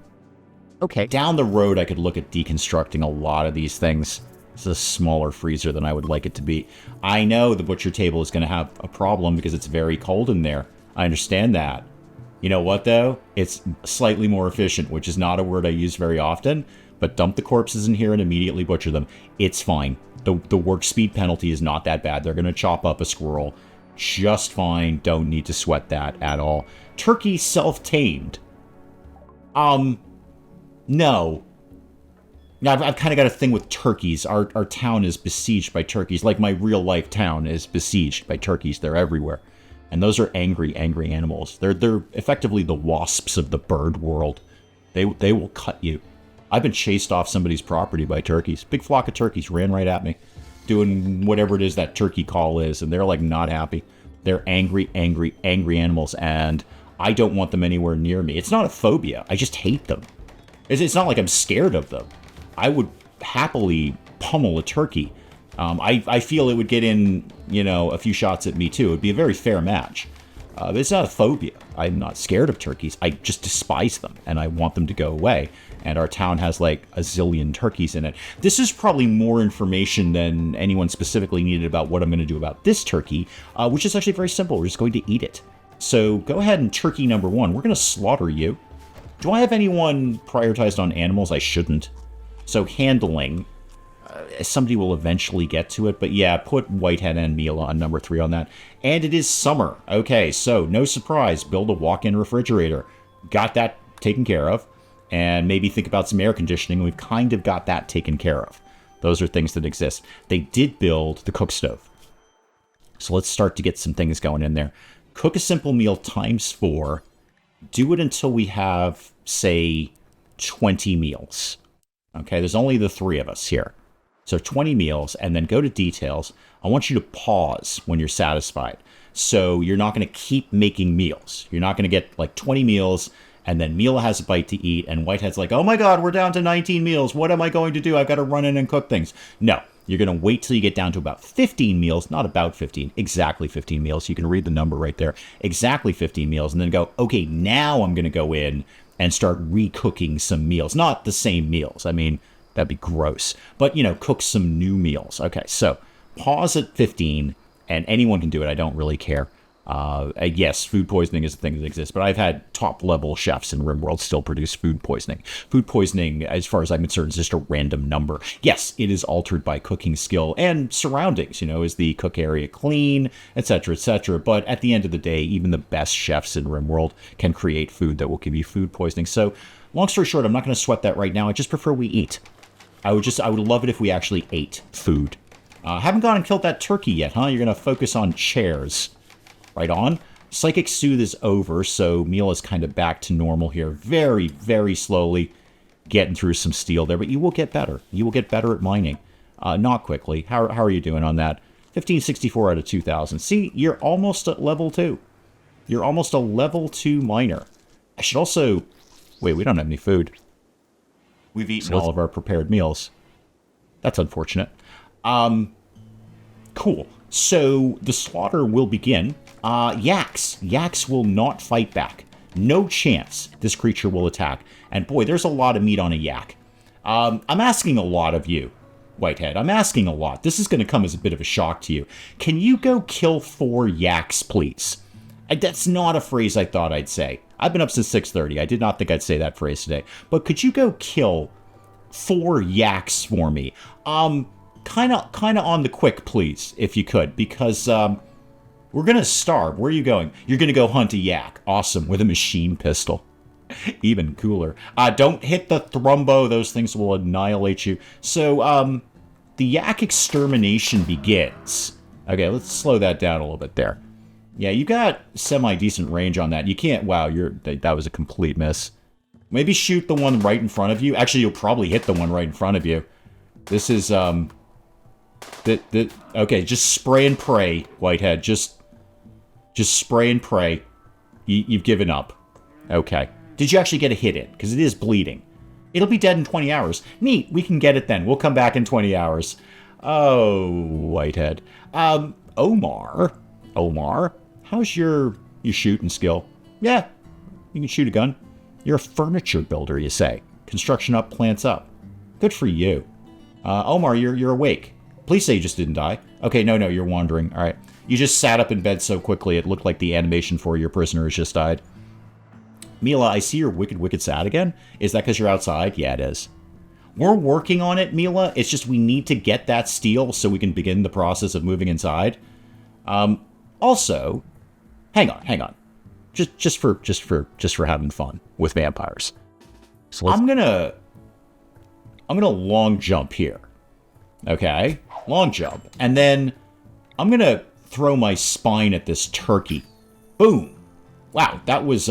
Okay. Down the road, I could look at deconstructing a lot of these things. It's a smaller freezer than I would like it to be. I know the butcher table is going to have a problem because it's very cold in there. I understand that. You know what, though? It's slightly more efficient, which is not a word I use very often, but dump the corpses in here and immediately butcher them. It's fine. The work speed penalty is not that bad. They're going to chop up a squirrel just fine. Don't need to sweat that at all. Turkey self-tamed. No. Now, I've kind of got a thing with turkeys. Our town is besieged by turkeys, like my real-life town is besieged by turkeys. They're everywhere. And those are angry, angry animals. They're effectively the wasps of the bird world. They will cut you. I've been chased off somebody's property by turkeys. Big flock of turkeys ran right at me, doing whatever it is that turkey call is, and they're like not happy. They're angry, angry, angry animals, and I don't want them anywhere near me. It's not a phobia. I just hate them. It's not like I'm scared of them. I would happily pummel a turkey. I feel it would get in, a few shots at me too. It would be a very fair match. But it's not a phobia. I'm not scared of turkeys. I just despise them, and I want them to go away. And our town has like a zillion turkeys in it. This is probably more information than anyone specifically needed about what I'm going to do about this turkey, which is actually very simple. We're just going to eat it. So go ahead and turkey number 1. We're going to slaughter you. Do I have anyone prioritized on animals? I shouldn't. So handling. somebody will eventually get to it, but yeah, put Whitehead and Mila on number 3 on that. And it is summer. Okay, so no surprise, build a walk-in refrigerator. Got that taken care of. And maybe think about some air conditioning. We've kind of got that taken care of. Those are things that exist. They did build the cook stove. So let's start to get some things going in there. Cook a simple meal ×4. Do it until we have, say, 20 meals. Okay, there's only the 3 of us here. So 20 meals, and then go to details. I want you to pause when you're satisfied. So you're not going to keep making meals. You're not going to get like 20 meals, and then Mila has a bite to eat, and Whitehead's like, oh my god, we're down to 19 meals. What am I going to do? I've got to run in and cook things. No, you're going to wait till you get down to about 15 meals, not about 15, exactly 15 meals. You can read the number right there. Exactly 15 meals, and then go, okay, now I'm going to go in and start recooking some meals. Not the same meals. I mean, that'd be gross. But, cook some new meals. Okay, so pause at 15, and anyone can do it. I don't really care. Yes, food poisoning is a thing that exists, but I've had top-level chefs in RimWorld still produce food poisoning. Food poisoning, as far as I'm concerned, is just a random number. Yes, it is altered by cooking skill and surroundings. Is the cook area clean, etc., etc. But at the end of the day, even the best chefs in RimWorld can create food that will give you food poisoning. So, long story short, I'm not going to sweat that right now. I just prefer we eat. I would love it if we actually ate food. Haven't gone and killed that turkey yet, huh? You're going to focus on chairs. Right on. Psychic Soothe is over, so Mila's kind of back to normal here. Very, very slowly getting through some steel there, but you will get better. You will get better at mining. Not quickly. How are you doing on that? 1564 out of 2000. See, you're almost at level 2. You're almost a level 2 miner. I should also... Wait, we don't have any food. We've eaten all of our prepared meals. That's unfortunate. Cool. So the slaughter will begin. Yaks. Yaks will not fight back. No chance this creature will attack. And boy, there's a lot of meat on a yak. I'm asking a lot of you, Whitehead. I'm asking a lot. This is going to come as a bit of a shock to you. Can you go kill 4 yaks, please? That's not a phrase I thought I'd say. I've been up since 6:30. I did not think I'd say that phrase today. But could you go kill 4 yaks for me? Kind of on the quick, please, if you could, because we're going to starve. Where are you going? You're going to go hunt a yak. Awesome, with a machine pistol. Even cooler. Don't hit the thrumbo. Those things will annihilate you. So, the yak extermination begins. Okay, let's slow that down a little bit there. Yeah, you got semi-decent range on that. You can't... Wow, that was a complete miss. Maybe shoot the one right in front of you. Actually, you'll probably hit the one right in front of you. This is, okay, just spray and pray, Whitehead. Just spray and pray. You've given up. Okay. Did you actually get a hit in? Because it is bleeding. It'll be dead in 20 hours. Neat. We can get it then. We'll come back in 20 hours. Oh, Whitehead. Omar, how's your shooting skill? Yeah, you can shoot a gun. You're a furniture builder, you say. Construction up, plants up. Good for you. Omar, you're awake. Please say you just didn't die. Okay, no, you're wandering. All right. You just sat up in bed so quickly it looked like the animation for your prisoner has just died. Mila, I see you're wicked sad again. Is that because you're outside? Yeah, it is. We're working on it, Mila. It's just we need to get that steel so we can begin the process of moving inside. Also, hang on. Just for having fun with vampires. So I'm gonna long jump here. Okay, long jump, and then I'm gonna throw my spine at this turkey. Boom! Wow, that was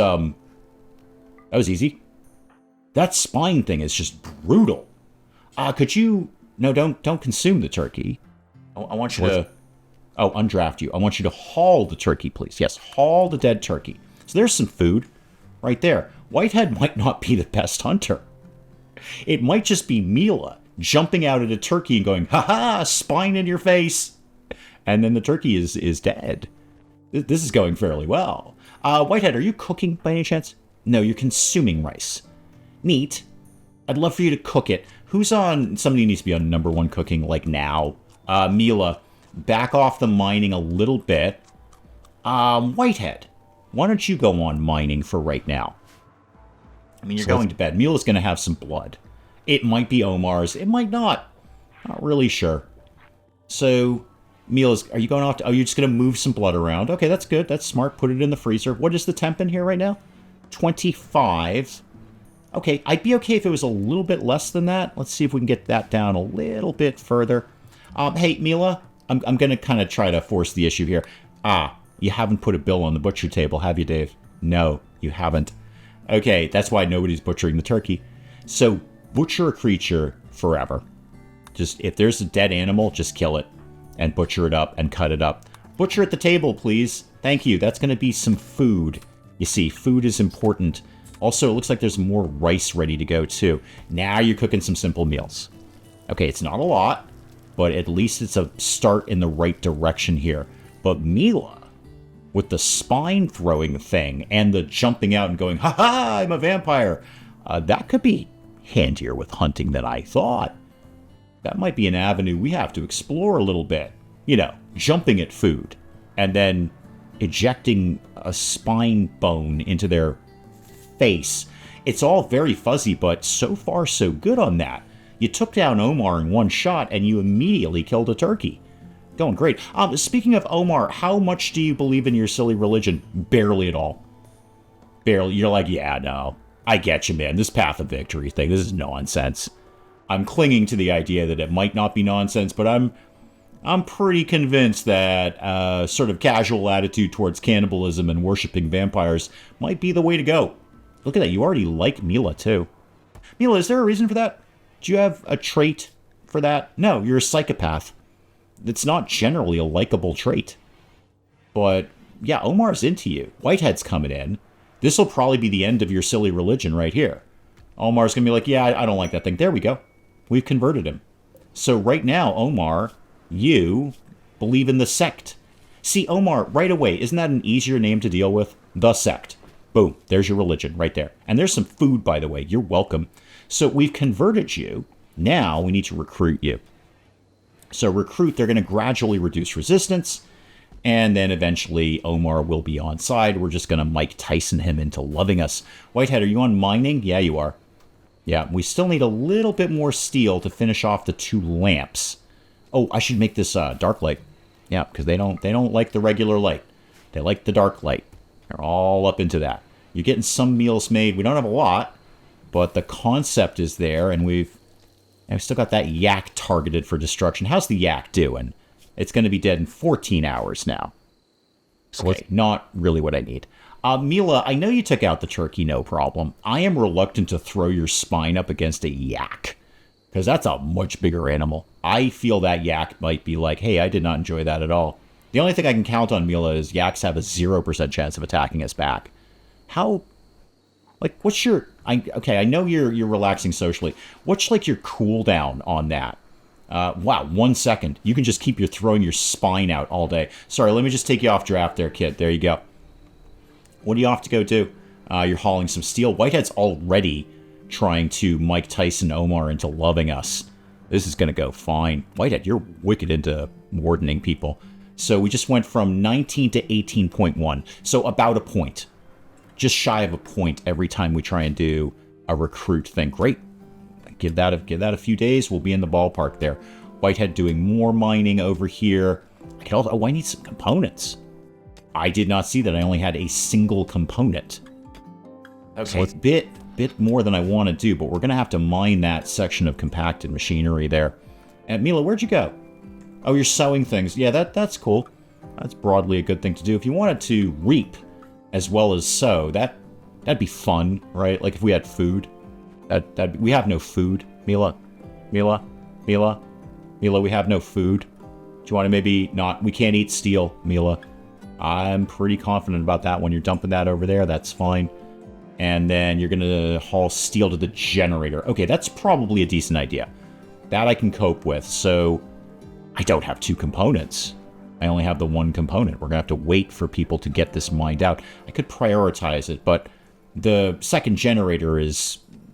easy. That spine thing is just brutal. Could you... No, don't consume the turkey. I want you to... Oh, undraft you. I want you to haul the turkey, please. Yes, haul the dead turkey. So there's some food right there. Whitehead might not be the best hunter. It might just be Mila jumping out at a turkey and going, ha-ha, spine in your face. And then the turkey is dead. This is going fairly well. Whitehead, are you cooking by any chance? No, you're consuming rice. Neat. I'd love for you to cook it. Who's on... Somebody needs to be on number 1 cooking, like now. Mila, back off the mining a little bit. Whitehead, why don't you go on mining for right now? I mean, you're going to bed. Mila's going to have some blood. It might be Omar's. It might not. Not really sure. So, Mila's, are you going off to, oh, you're just going to move some blood around. Okay, that's good. That's smart. Put it in the freezer. What is the temp in here right now? 25. Okay, I'd be okay if it was a little bit less than that. Let's see if we can get that down a little bit further. Hey, Mila, I'm going to kind of try to force the issue here. You haven't put a bill on the butcher table, have you, Dave? No, you haven't. Okay, that's why nobody's butchering the turkey. So, butcher a creature forever. Just, if there's a dead animal, just kill it. And butcher it up and cut it up. Butcher at the table, please. Thank you. That's going to be some food. You see, food is important. Also, it looks like there's more rice ready to go, too. Now you're cooking some simple meals. Okay, it's not a lot, but at least it's a start in the right direction here. But Mila, with the spine-throwing thing and the jumping out and going, ha-ha, I'm a vampire, that could be handier with hunting than I thought. That might be an avenue we have to explore a little bit. You know, jumping at food and then ejecting a spine bone into their face. It's all very fuzzy, but so far so good on that. You took down Omar in one shot and you immediately killed a turkey. Going great. Speaking of Omar, how much do you believe in your silly religion? Barely at all. Barely. You're like, yeah, no. I get you, man. This path of victory thing, this is nonsense. I'm clinging to the idea that it might not be nonsense, but I'm pretty convinced that sort of casual attitude towards cannibalism and worshipping vampires might be the way to go. Look at that. You already like Mila, too. Mila, is there a reason for that? Do you have a trait for that? No, you're a psychopath. It's not generally a likable trait. But, yeah, Omar's into you. Whitehead's coming in. This will probably be the end of your silly religion right here. Omar's going to be like, yeah, I don't like that thing. There we go. We've converted him. So right now, Omar, you believe in the sect. See, Omar, right away, isn't that an easier name to deal with? The sect. Boom, there's your religion right there. And there's some food, by the way. You're welcome. So we've converted you. Now we need to recruit you. So recruit, they're going to gradually reduce resistance. And then eventually Omar will be on side. We're just going to Mike Tyson him into loving us. Whitehead, are you on mining? Yeah, you are. Yeah, we still need a little bit more steel to finish off the 2 lamps. Oh, I should make this dark light. Yeah, because they don't like the regular light. They like the dark light. They're all up into that. You're getting some meals made. We don't have a lot, but the concept is there, and we've still got that yak targeted for destruction. How's the yak doing? It's going to be dead in 14 hours now. So okay. It's not really what I need. Mila, I know you took out the turkey, no problem. I am reluctant to throw your spine up against a yak, because that's a much bigger animal. I feel that yak might be like, hey, I did not enjoy that at all. The only thing I can count on, Mila, is yaks have a 0% chance of attacking us back. How, like, what's your, okay, I know you're relaxing socially. What's, like, your cooldown on that? Wow, 1 second. You can just keep throwing your spine out all day. Sorry, let me just take you off draft there, kid. There you go. What do you have to go do? You're hauling some steel. Whitehead's already trying to Mike Tyson Omar into loving us. This is going to go fine. Whitehead, you're wicked into wardening people. So we just went from 19 to 18.1. So about a point. Just shy of a point every time we try and do a recruit thing. Great. Give that a few days. We'll be in the ballpark there. Whitehead doing more mining over here. I could also, oh, I need some components. I did not see that I only had a single component. Okay. So it's a bit more than I want to do, but we're going to have to mine that section of compacted machinery there. And Mila, where'd you go? Oh, you're sewing things. Yeah, that's cool. That's broadly a good thing to do. If you wanted to reap as well as sow, that'd be fun, right? Like if we had food. We have no food. Mila, we have no food. Do you want to maybe not? We can't eat steel, Mila. I'm pretty confident about that. When you're dumping that over there, that's fine. And then you're going to haul steel to the generator. Okay, that's probably a decent idea. That I can cope with. So I don't have 2 components. I only have the 1 component. We're going to have to wait for people to get this mined out. I could prioritize it, but the second generator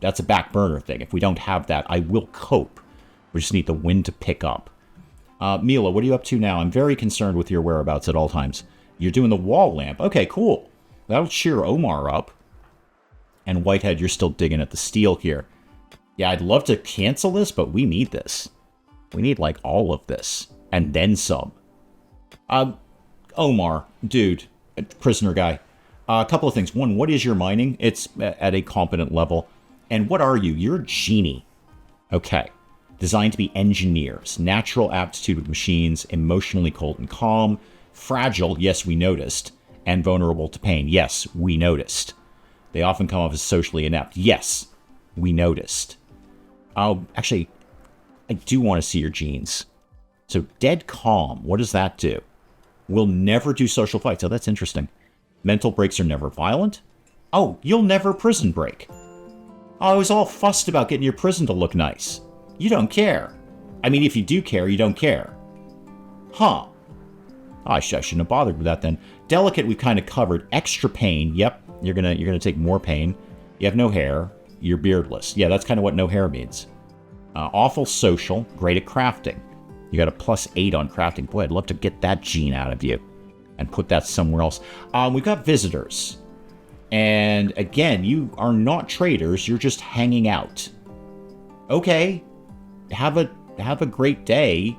that's a back burner thing. If we don't have that, I will cope. We just need the wind to pick up. Mila, what are you up to now? I'm very concerned with your whereabouts at all times. You're doing the wall lamp. Okay, cool. That'll cheer Omar up. And Whitehead, you're still digging at the steel here. Yeah, I'd love to cancel this, but we need this. We need, like, all of this. And then some. Omar, dude, prisoner guy. A couple of things. One, what is your mining? It's at a competent level. And what are you? You're a genie. Okay. Designed to be engineers. Natural aptitude with machines. Emotionally cold and calm. Fragile, yes, we noticed. And vulnerable to pain. Yes, we noticed. They often come off as socially inept. Yes, we noticed. Actually, I do want to see your genes. So, dead calm. What does that do? Will never do social fights. Oh, that's interesting. Mental breaks are never violent. Oh, you'll never prison break. Oh, I was all fussed about getting your prison to look nice. You don't care. I mean, if you do care, you don't care. Huh. Oh, I shouldn't have bothered with that then. Delicate, we've kind of covered. Extra pain. Yep, you're gonna take more pain. You have no hair. You're beardless. Yeah, that's kind of what no hair means. Awful social. Great at crafting. You got a +8 on crafting. Boy, I'd love to get that gene out of you and put that somewhere else. We've got visitors. And again, you are not traders. You're just hanging out. Okay. Have a great day.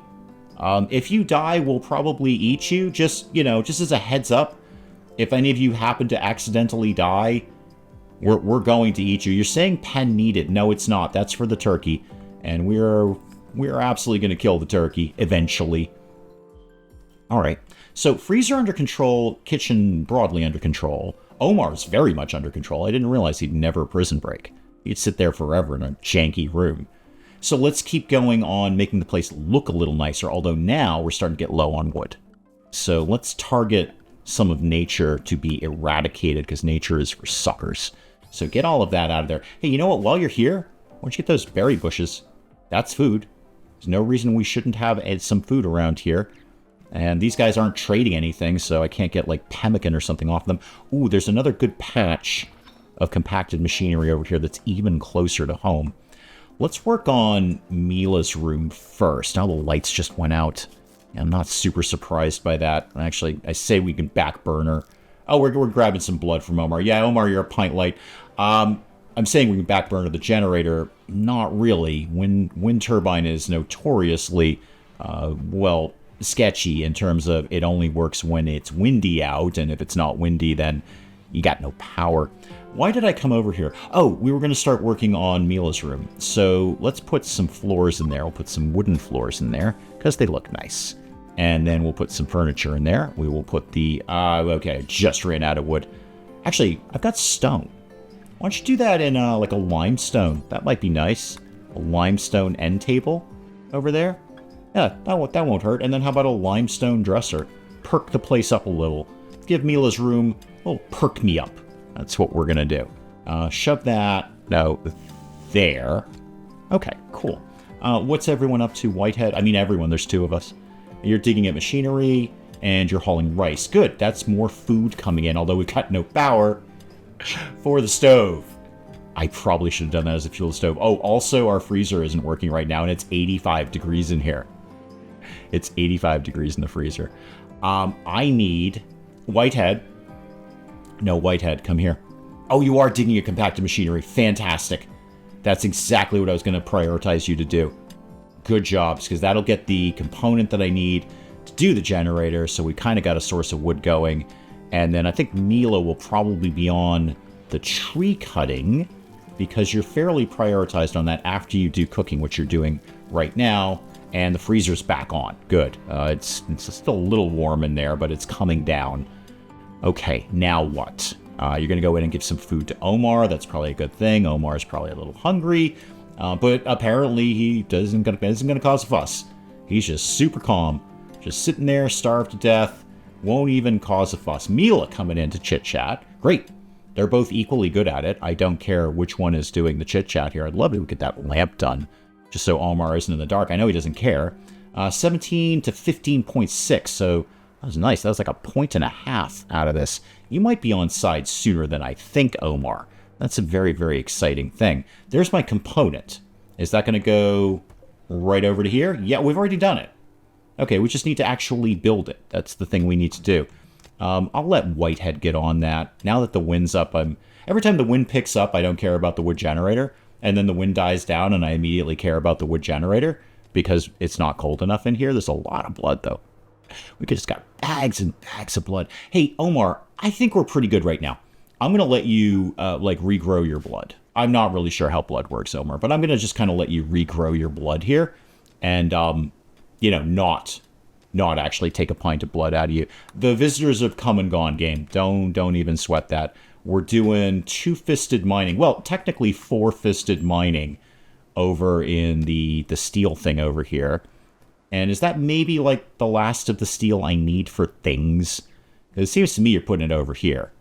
If you die, we'll probably eat you. Just as a heads up, if any of you happen to accidentally die, we're going to eat you. You're saying pen needed. No, it's not. That's for the turkey. And we're absolutely going to kill the turkey eventually. All right. So freezer under control, kitchen broadly under control. Omar's very much under control. I didn't realize he'd never prison break. He'd sit there forever in a janky room. So let's keep going on making the place look a little nicer, although now we're starting to get low on wood. So let's target some of nature to be eradicated, because nature is for suckers. So get all of that out of there. Hey, you know what? While you're here, why don't you get those berry bushes? That's food. There's no reason we shouldn't have some food around here. And these guys aren't trading anything, so I can't get, like, pemmican or something off them. Ooh, there's another good patch of compacted machinery over here that's even closer to home. Let's work on Mila's room first. Now the lights just went out. I'm not super surprised by that. Actually, I say we can back burner. Oh, we're grabbing some blood from Omar. Yeah, Omar, you're a pint light. I'm saying we can back burner the generator. Not really. Wind turbine is notoriously, sketchy in terms of it only works when it's windy out, and if it's not windy, then you got no power. Why did I come over here? Oh, we were going to start working on Mila's room. So let's put some floors in there. We'll put some wooden floors in there because they look nice. And then we'll put some furniture in there. We will put the... okay, I just ran out of wood. Actually, I've got stone. Why don't you do that in like a limestone? That might be nice. A limestone end table over there. Yeah, that won't hurt. And then how about a limestone dresser? Perk the place up a little. Give Mila's room a little perk me up. That's what we're going to do. Shove that there. Okay, cool. What's everyone up to? Whitehead? I mean, everyone. There's two of us. You're digging at machinery, and you're hauling rice. Good. That's more food coming in, although we've got no power for the stove. I probably should have done that as a fuel stove. Oh, also, our freezer isn't working right now, and it's 85 degrees in here. It's 85 degrees in the freezer. I need Whitehead. No, Whitehead, come here. Oh, you are digging a compacted machinery. Fantastic. That's exactly what I was going to prioritize you to do. Good jobs, because that'll get the component that I need to do the generator, so we kind of got a source of wood going. And then I think Mila will probably be on the tree cutting, because you're fairly prioritized on that after you do cooking, which you're doing right now. And the freezer's back on. Good. It's still a little warm in there, but it's coming down. Okay, now what? You're going to go in and give some food to Omar. That's probably a good thing. Omar's probably a little hungry. But apparently he isn't going to cause a fuss. He's just super calm. Just sitting there, starved to death. Won't even cause a fuss. Mila coming in to chit-chat. Great. They're both equally good at it. I don't care which one is doing the chit-chat here. I'd love to get that lamp done, just so Omar isn't in the dark. I know he doesn't care. 17 to 15.6, so that was nice. That was like a 1.5 out of this. You might be on side sooner than I think, Omar. That's a very, very exciting thing. There's my component. Is that going to go right over to here? Yeah, we've already done it. Okay, we just need to actually build it. That's the thing we need to do. I'll let Whitehead get on that. Now that the wind's up, every time the wind picks up, I don't care about the wood generator. And then the wind dies down and I immediately care about the wood generator. because it's not cold enough in here. There's a lot of blood, though. We just got bags and bags of blood. Hey, Omar, I think we're pretty good right now. I'm going to let you, regrow your blood. I'm not really sure how blood works, Omar, but I'm going to just kind of let you regrow your blood here and, not actually take a pint of blood out of you. The visitors have come and gone, game. Don't even sweat that. We're doing two-fisted mining. Well, technically four-fisted mining over in the steel thing over here. And is that maybe like the last of the steel I need for things? It seems to me you're putting it over here.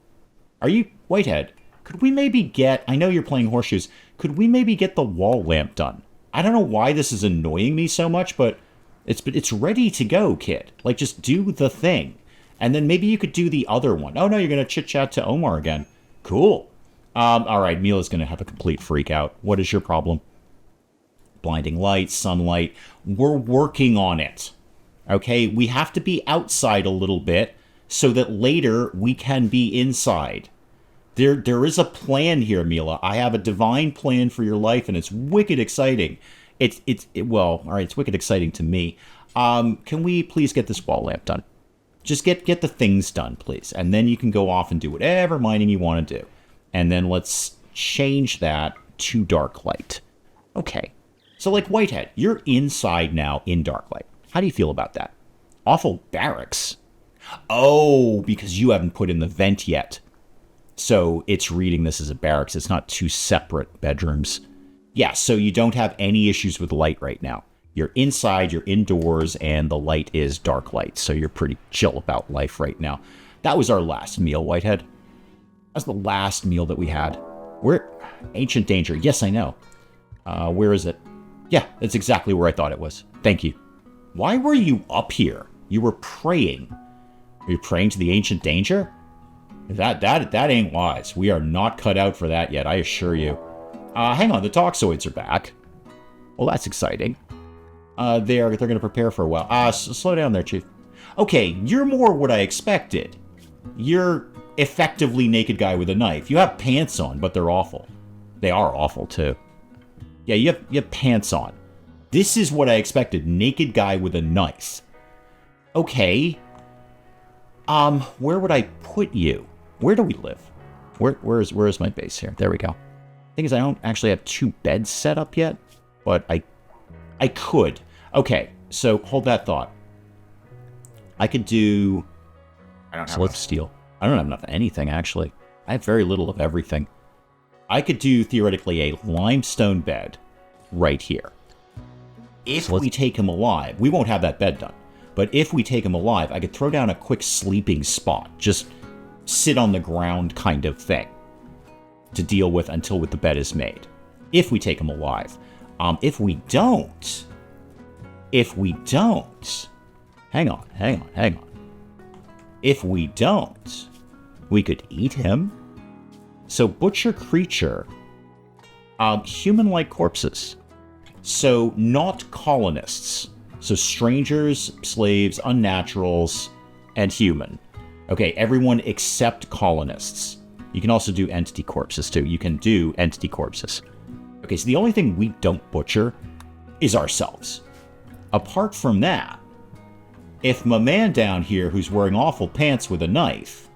Are you, Whitehead, could we maybe get, I know you're playing horseshoes, could we maybe get the wall lamp done? I don't know why this is annoying me so much, but it's ready to go, kid. Like, just do the thing. And then maybe you could do the other one. Oh, no, you're going to chit-chat to Omar again. Cool. All right, Mila's going to have a complete freak out. What is your problem? Blinding light, sunlight. We're working on it. Okay, we have to be outside a little bit so that later we can be inside. There is a plan here, Mila. I have a divine plan for your life, and it's wicked exciting. It's wicked exciting to me. Can we please get this wall lamp done? Just get the things done, please. And then you can go off and do whatever mining you want to do. And then let's change that to dark light. Okay. So, like, Whitehead, you're inside now in dark light. How do you feel about that? Awful barracks. Oh, because you haven't put in the vent yet. So it's reading this as a barracks. It's not two separate bedrooms. Yeah, so you don't have any issues with light right now. You're inside, you're indoors, and the light is dark light. So you're pretty chill about life right now. That was our last meal, Whitehead. That was the last meal that we had. We're Ancient Danger. Yes, I know. Where is it? Yeah, that's exactly where I thought it was. Thank you. Why were you up here? You were praying. Were you praying to the Ancient Danger? That ain't wise. We are not cut out for that yet, I assure you. Hang on, the toxoids are back. Well, that's exciting. They're going to prepare for a while. Slow down there, Chief. Okay, you're more what I expected. You're effectively naked guy with a knife. You have pants on, but they're awful. They are awful, too. Yeah, you have pants on. This is what I expected. Naked guy with a knife. Okay. Where would I put you? Where do we live? Where is my base here? There we go. Thing is, I don't actually have two beds set up yet, but I could. Okay, so hold that thought. I could do... I don't have enough steel. I don't have enough of anything, actually. I have very little of everything. I could do, theoretically, a limestone bed right here. If we take him alive, we won't have that bed done. But if we take him alive, I could throw down a quick sleeping spot. Just sit on the ground kind of thing to deal with until the bed is made. If we take him alive. If we don't... Hang on. If we don't, we could eat him. So butcher creature, human-like corpses. So not colonists. So strangers, slaves, unnaturals, and human. Okay, everyone except colonists. You can also do entity corpses too. You can do entity corpses. Okay, so the only thing we don't butcher is ourselves. Apart from that, if my man down here who's wearing awful pants with a knife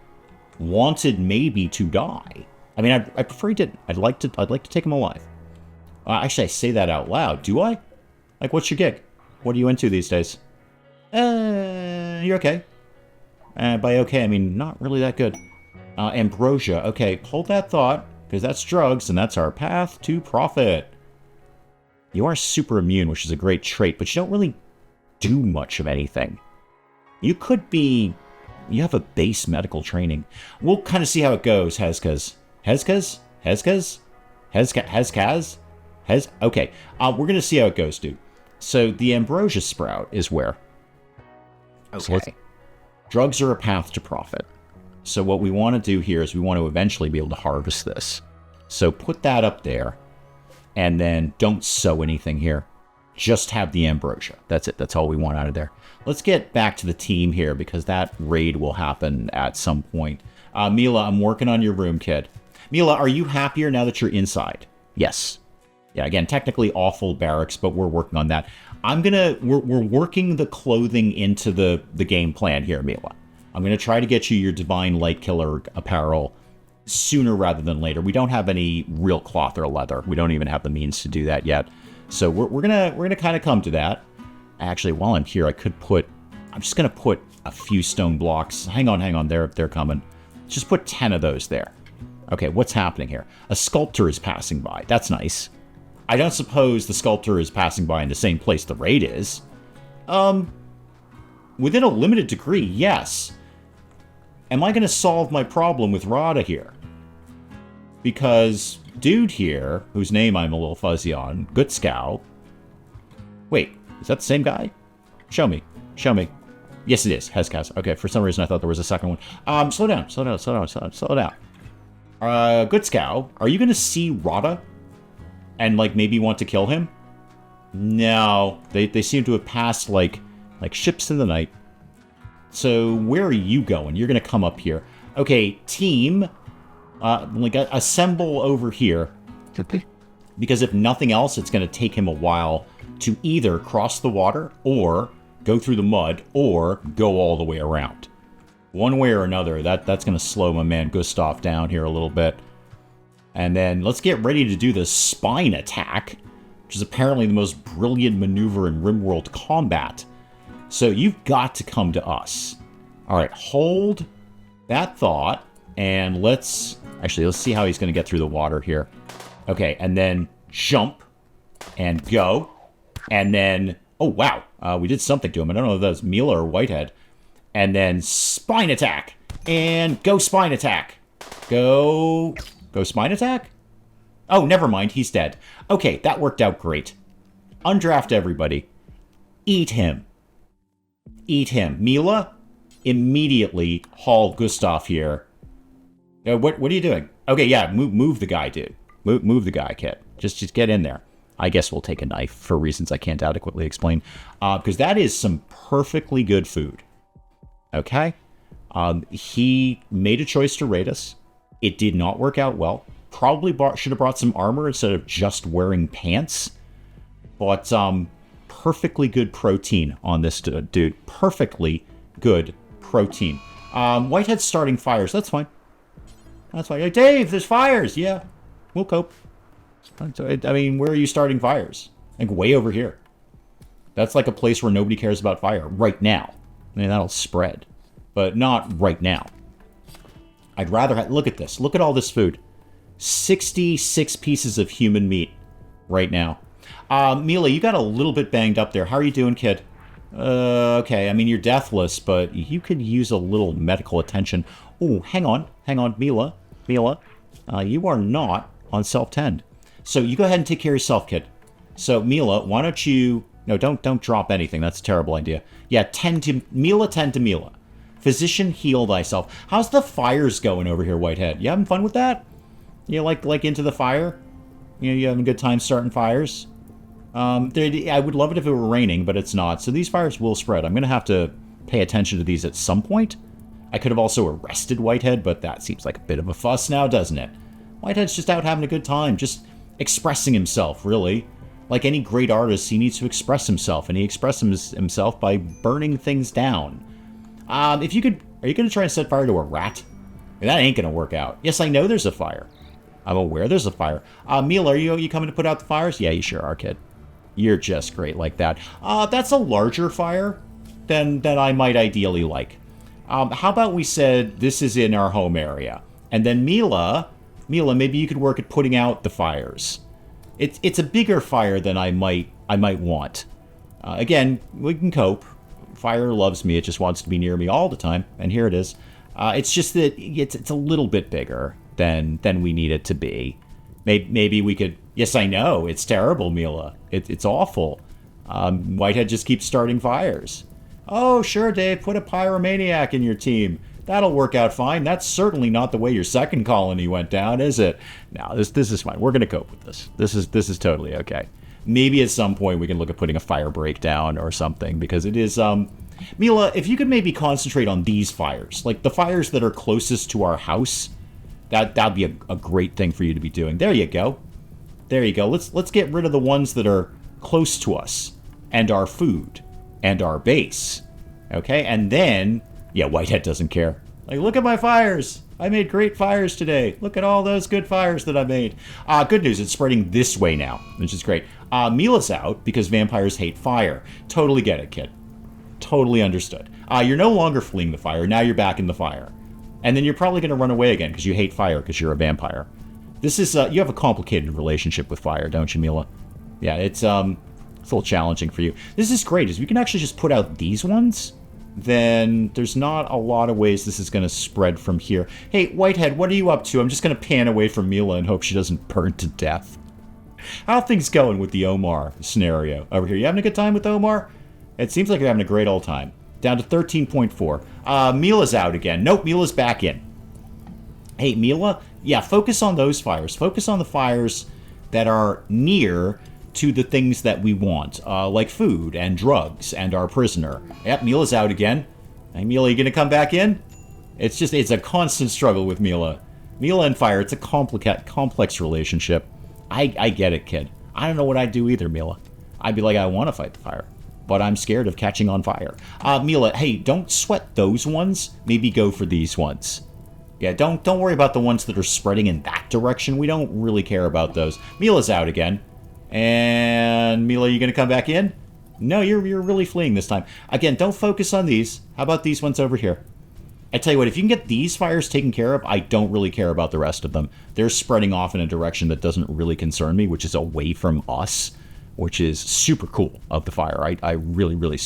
wanted maybe to die, I mean, I prefer he didn't. I'd like to take him alive. Actually, I say that out loud. Do I? Like, what's your gig? What are you into these days? You're okay. By okay, I mean not really that good. Ambrosia. Okay, hold that thought, because that's drugs, and that's our path to profit. You are super immune, which is a great trait, but you don't really do much of anything. You could be... You have a base medical training. We'll kind of see how it goes, Hezkaz. Hezkaz? Okay, we're going to see how it goes, dude. So the ambrosia sprout is where? Okay. So drugs are a path to profit. So what we want to do here is we want to eventually be able to harvest this. So put that up there, and then don't sow anything here. Just have the ambrosia. That's it. That's all we want out of there. Let's get back to the team here, because that raid will happen at some point. Mila, I'm working on your room, kid. Mila, are you happier now that you're inside? Yes. Yeah, again, technically awful barracks, but we're working on that. We're working the clothing into the game plan here, Mila. I'm gonna try to get you your divine light killer apparel sooner rather than later. We don't have any real cloth or leather. We don't even have the means to do that yet. So we're gonna kind of come to that. Actually, while I'm here, I'm just gonna put a few stone blocks. Hang on, they're coming. Just put 10 of those there. Okay, what's happening here? A sculptor is passing by. That's nice. I don't suppose the sculptor is passing by in the same place the raid is. Within a limited degree, yes. Am I going to solve my problem with Rada here? Because dude here, whose name I'm a little fuzzy on, Gutscow. Wait, is that the same guy? Show me. Yes, it is. Hezkaz. Okay, for some reason I thought there was a second one. Slow down. Gutscow, are you going to see Rada? And, like, maybe want to kill him? No. They seem to have passed, like ships in the night. So, where are you going? You're going to come up here. Okay, team, assemble over here. Because if nothing else, it's going to take him a while to either cross the water, or go through the mud, or go all the way around. One way or another, that's going to slow my man Gustav down here a little bit. And then let's get ready to do the spine attack, which is apparently the most brilliant maneuver in RimWorld combat. So you've got to come to us. All right, hold that thought, and let's see how he's going to get through the water here. Okay, and then jump, and go, and then, oh wow, we did something to him. I don't know if that was Mila or Whitehead. And then spine attack, and go spine attack. Go spine attack? Oh, never mind, he's dead. Okay, that worked out great. Undraft everybody. Eat him. Mila, immediately haul Gustav here. What are you doing? Okay, yeah, move the guy, dude. Move the guy, kid. Just get in there. I guess we'll take a knife for reasons I can't adequately explain. Because that is some perfectly good food. Okay? He made a choice to raid us. It did not work out well. Probably should have brought some armor instead of just wearing pants. But perfectly good protein on this dude. Perfectly good protein. Whitehead's starting fires. That's fine. Hey, Dave, there's fires. Yeah, we'll cope. I mean, where are you starting fires? Like way over here. That's like a place where nobody cares about fire right now. I mean, that'll spread. But not right now. I'd rather look at this. Look at all this food. 66 pieces of human meat right now. Mila, you got a little bit banged up there. How are you doing, kid? Okay, I mean, you're deathless, but you could use a little medical attention. Oh, hang on, Mila, you are not on self-tend. So you go ahead and take care of yourself, kid. So, Mila, why don't you... No, don't drop anything. That's a terrible idea. Yeah, tend to Mila. Physician, heal thyself. How's the fires going over here, Whitehead? You having fun with that? You like into the fire? You having a good time starting fires? I would love it if it were raining, but it's not. So these fires will spread. I'm going to have to pay attention to these at some point. I could have also arrested Whitehead, but that seems like a bit of a fuss now, doesn't it? Whitehead's just out having a good time, just expressing himself, really. Like any great artist, he needs to express himself, and he expresses himself by burning things down. Are you going to try and set fire to a rat? That ain't going to work out. Yes, I know there's a fire. I'm aware there's a fire. Mila, are you coming to put out the fires? Yeah, you sure are, kid. You're just great like that. That's a larger fire than I might ideally like. How about we said this is in our home area? And then Mila, maybe you could work at putting out the fires. It's a bigger fire than I might want. Again, we can cope. Fire loves me. It just wants to be near me all the time. And here it is. It's just that it's a little bit bigger than we need it to be. Maybe we could... Yes, I know. It's terrible, Mila. It's awful. Whitehead just keeps starting fires. Oh, sure, Dave. Put a pyromaniac in your team. That'll work out fine. That's certainly not the way your second colony went down, is it? No, this is fine. We're going to cope with this. This is totally okay. Maybe at some point we can look at putting a fire break down or something, because it is... Mila, if you could maybe concentrate on these fires, like the fires that are closest to our house, that'd be a great thing for you to be doing. There you go. There you go. Let's get rid of the ones that are close to us, and our food, and our base. Okay, and then, yeah, Whitehead doesn't care. Like, look at my fires. I made great fires today. Look at all those good fires that I made. Good news, it's spreading this way now, which is great. Mila's out because vampires hate fire. Totally get it, kid. Totally understood. You're no longer fleeing the fire. Now you're back in the fire. And then you're probably going to run away again because you hate fire because you're a vampire. This is, you have a complicated relationship with fire, don't you, Mila? Yeah, it's a little challenging for you. This is great, is we can actually just put out these ones. Then there's not a lot of ways this is going to spread from here. Hey, Whitehead, what are you up to? I'm just going to pan away from Mila and hope she doesn't burn to death. How are things going with the Omar scenario over here? You having a good time with Omar? It seems like you're having a great old time. Down to 13.4. Mila's out again. Nope, Mila's back in. Hey, Mila, yeah, focus on those fires. Focus on the fires that are near to the things that we want, like food and drugs and our prisoner. Yep, Mila's out again. Hey, Mila, you gonna come back in? It's a constant struggle with Mila. Mila and fire, it's a complex relationship. I get it, kid. I don't know what I'd do either, Mila. I'd be like, I want to fight the fire, but I'm scared of catching on fire. Mila, hey, don't sweat those ones. Maybe go for these ones. Yeah, don't worry about the ones that are spreading in that direction. We don't really care about those. Mila's out again. And Mila, you gonna come back in? No, you're really fleeing this time. Again, don't focus on these. How about these ones over here? I tell you what, if you can get these fires taken care of, I don't really care about the rest of them. They're spreading off in a direction that doesn't really concern me, which is away from us, which is super cool of the fire. I really, really...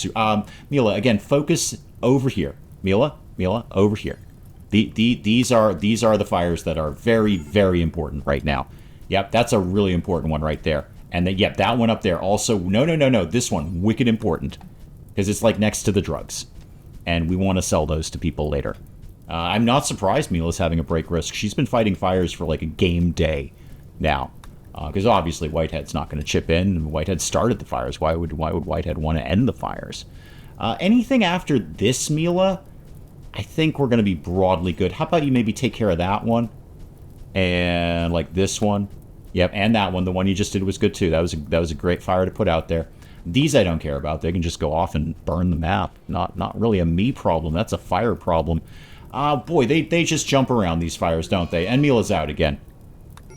Mila, again, focus over here. Mila, over here. These are the fires that are very, very important right now. Yep, that's a really important one right there. And then, yep, that one up there also... No. This one, wicked important. Because it's like next to the drugs. And we want to sell those to people later. I'm not surprised Mila's having a break risk. She's been fighting fires for like a game day now. Because obviously Whitehead's not going to chip in. Whitehead started the fires. Why would Whitehead want to end the fires? Anything after this, Mila, I think we're going to be broadly good. How about you maybe take care of that one? And like this one. Yep, and that one. The one you just did was good too. That was a great fire to put out there. These I don't care about. They can just go off and burn the map. Not really a me problem. That's a fire problem. Boy, they just jump around, these fires, don't they? And Mila's out again.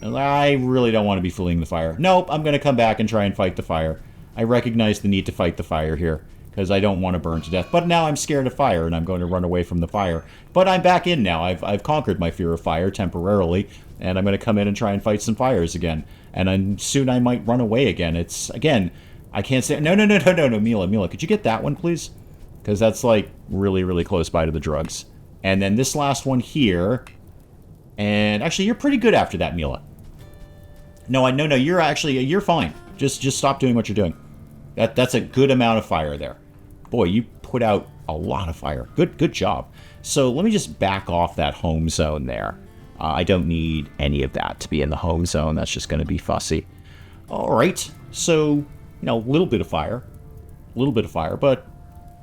I really don't want to be fleeing the fire. Nope, I'm going to come back and try and fight the fire. I recognize the need to fight the fire here, because I don't want to burn to death. But now I'm scared of fire, and I'm going to run away from the fire. But I'm back in now. I've conquered my fear of fire temporarily, and I'm going to come in and try and fight some fires again. And soon I might run away again. It's, again... I can't say... No, Mila, could you get that one, please? Because that's, like, really, really close by to the drugs. And then this last one here. And actually, you're pretty good after that, Mila. No, you're fine. Just stop doing what you're doing. That's a good amount of fire there. Boy, you put out a lot of fire. Good job. So let me just back off that home zone there. I don't need any of that to be in the home zone. That's just going to be fussy. All right, so... You know, a little bit of fire, but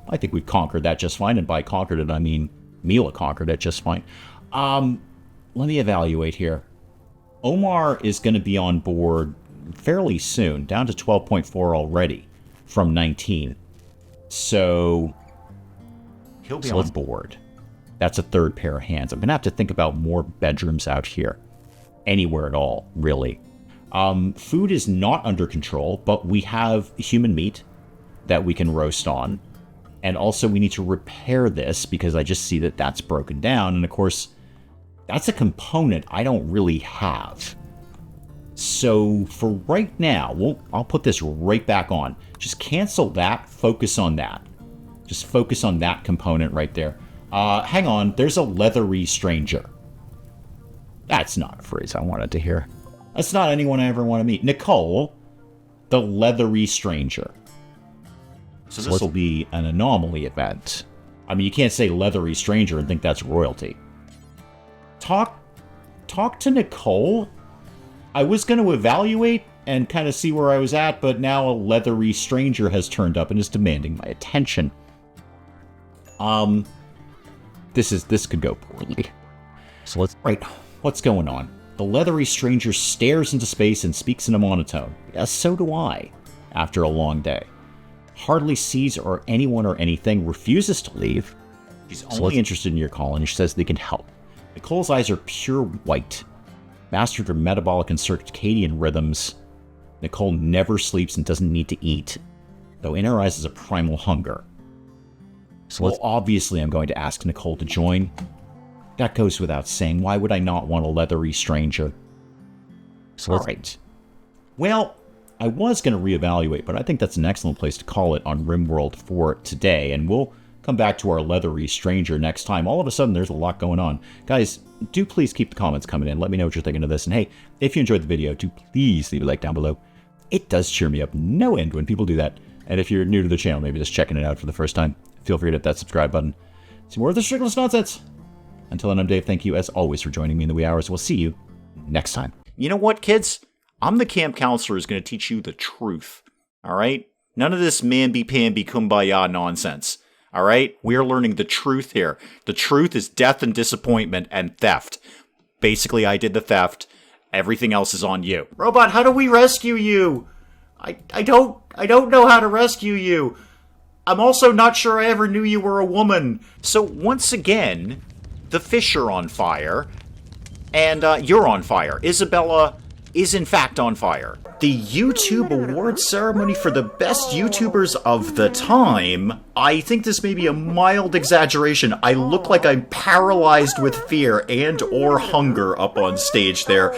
I think we've conquered that just fine. And by conquered it, I mean Mila conquered it just fine. Let me evaluate here. Omar is going to be on board fairly soon, down to 12.4 already from 19. So he'll be on board. That's a third pair of hands. I'm going to have to think about more bedrooms out here. Anywhere at all, really. Food is not under control, but we have human meat that we can roast on. And also we need to repair this because I just see that that's broken down. And of course, that's a component I don't really have. So for right now, I'll put this right back on. Just cancel that, focus on that. Just focus on that component right there. Hang on, there's a leathery stranger. That's not a phrase I wanted to hear. That's not anyone I ever want to meet. Nicole, the leathery stranger. So this will be an anomaly event. I mean, you can't say leathery stranger and think that's royalty. Talk to Nicole? I was going to evaluate and kind of see where I was at, but now a leathery stranger has turned up and is demanding my attention. This could go poorly. So let's... Right, what's going on? The leathery stranger stares into space and speaks in a monotone. Yes, so do I, after a long day. Hardly sees or anyone or anything, refuses to leave. She's only interested in your call, and she says they can help. Nicole's eyes are pure white, mastered her metabolic and circadian rhythms. Nicole never sleeps and doesn't need to eat, though in her eyes is a primal hunger. So obviously I'm going to ask Nicole to join. That goes without saying. Why would I not want a leathery stranger? All right. Well, I was going to reevaluate, but I think that's an excellent place to call it on RimWorld for today, and we'll come back to our leathery stranger next time. All of a sudden, there's a lot going on. Guys, do please keep the comments coming in. Let me know what you're thinking of this. And hey, if you enjoyed the video, do please leave a like down below. It does cheer me up no end when people do that. And if you're new to the channel, maybe just checking it out for the first time, feel free to hit that subscribe button. See more of this ridiculous nonsense. Until then, I'm Dave. Thank you, as always, for joining me in the wee hours. We'll see you next time. You know what, kids? I'm the camp counselor who's going to teach you the truth. All right? None of this mamby-pamby kumbaya nonsense. All right? We are learning the truth here. The truth is death and disappointment and theft. Basically, I did the theft. Everything else is on you. Robot, how do we rescue you? I don't know how to rescue you. I'm also not sure I ever knew you were a woman. So once again, the fish are on fire, and you're on fire. Isabella is in fact on fire. The YouTube award ceremony for the best YouTubers of the time? I think this may be a mild exaggeration. I look like I'm paralyzed with fear and or hunger up on stage there.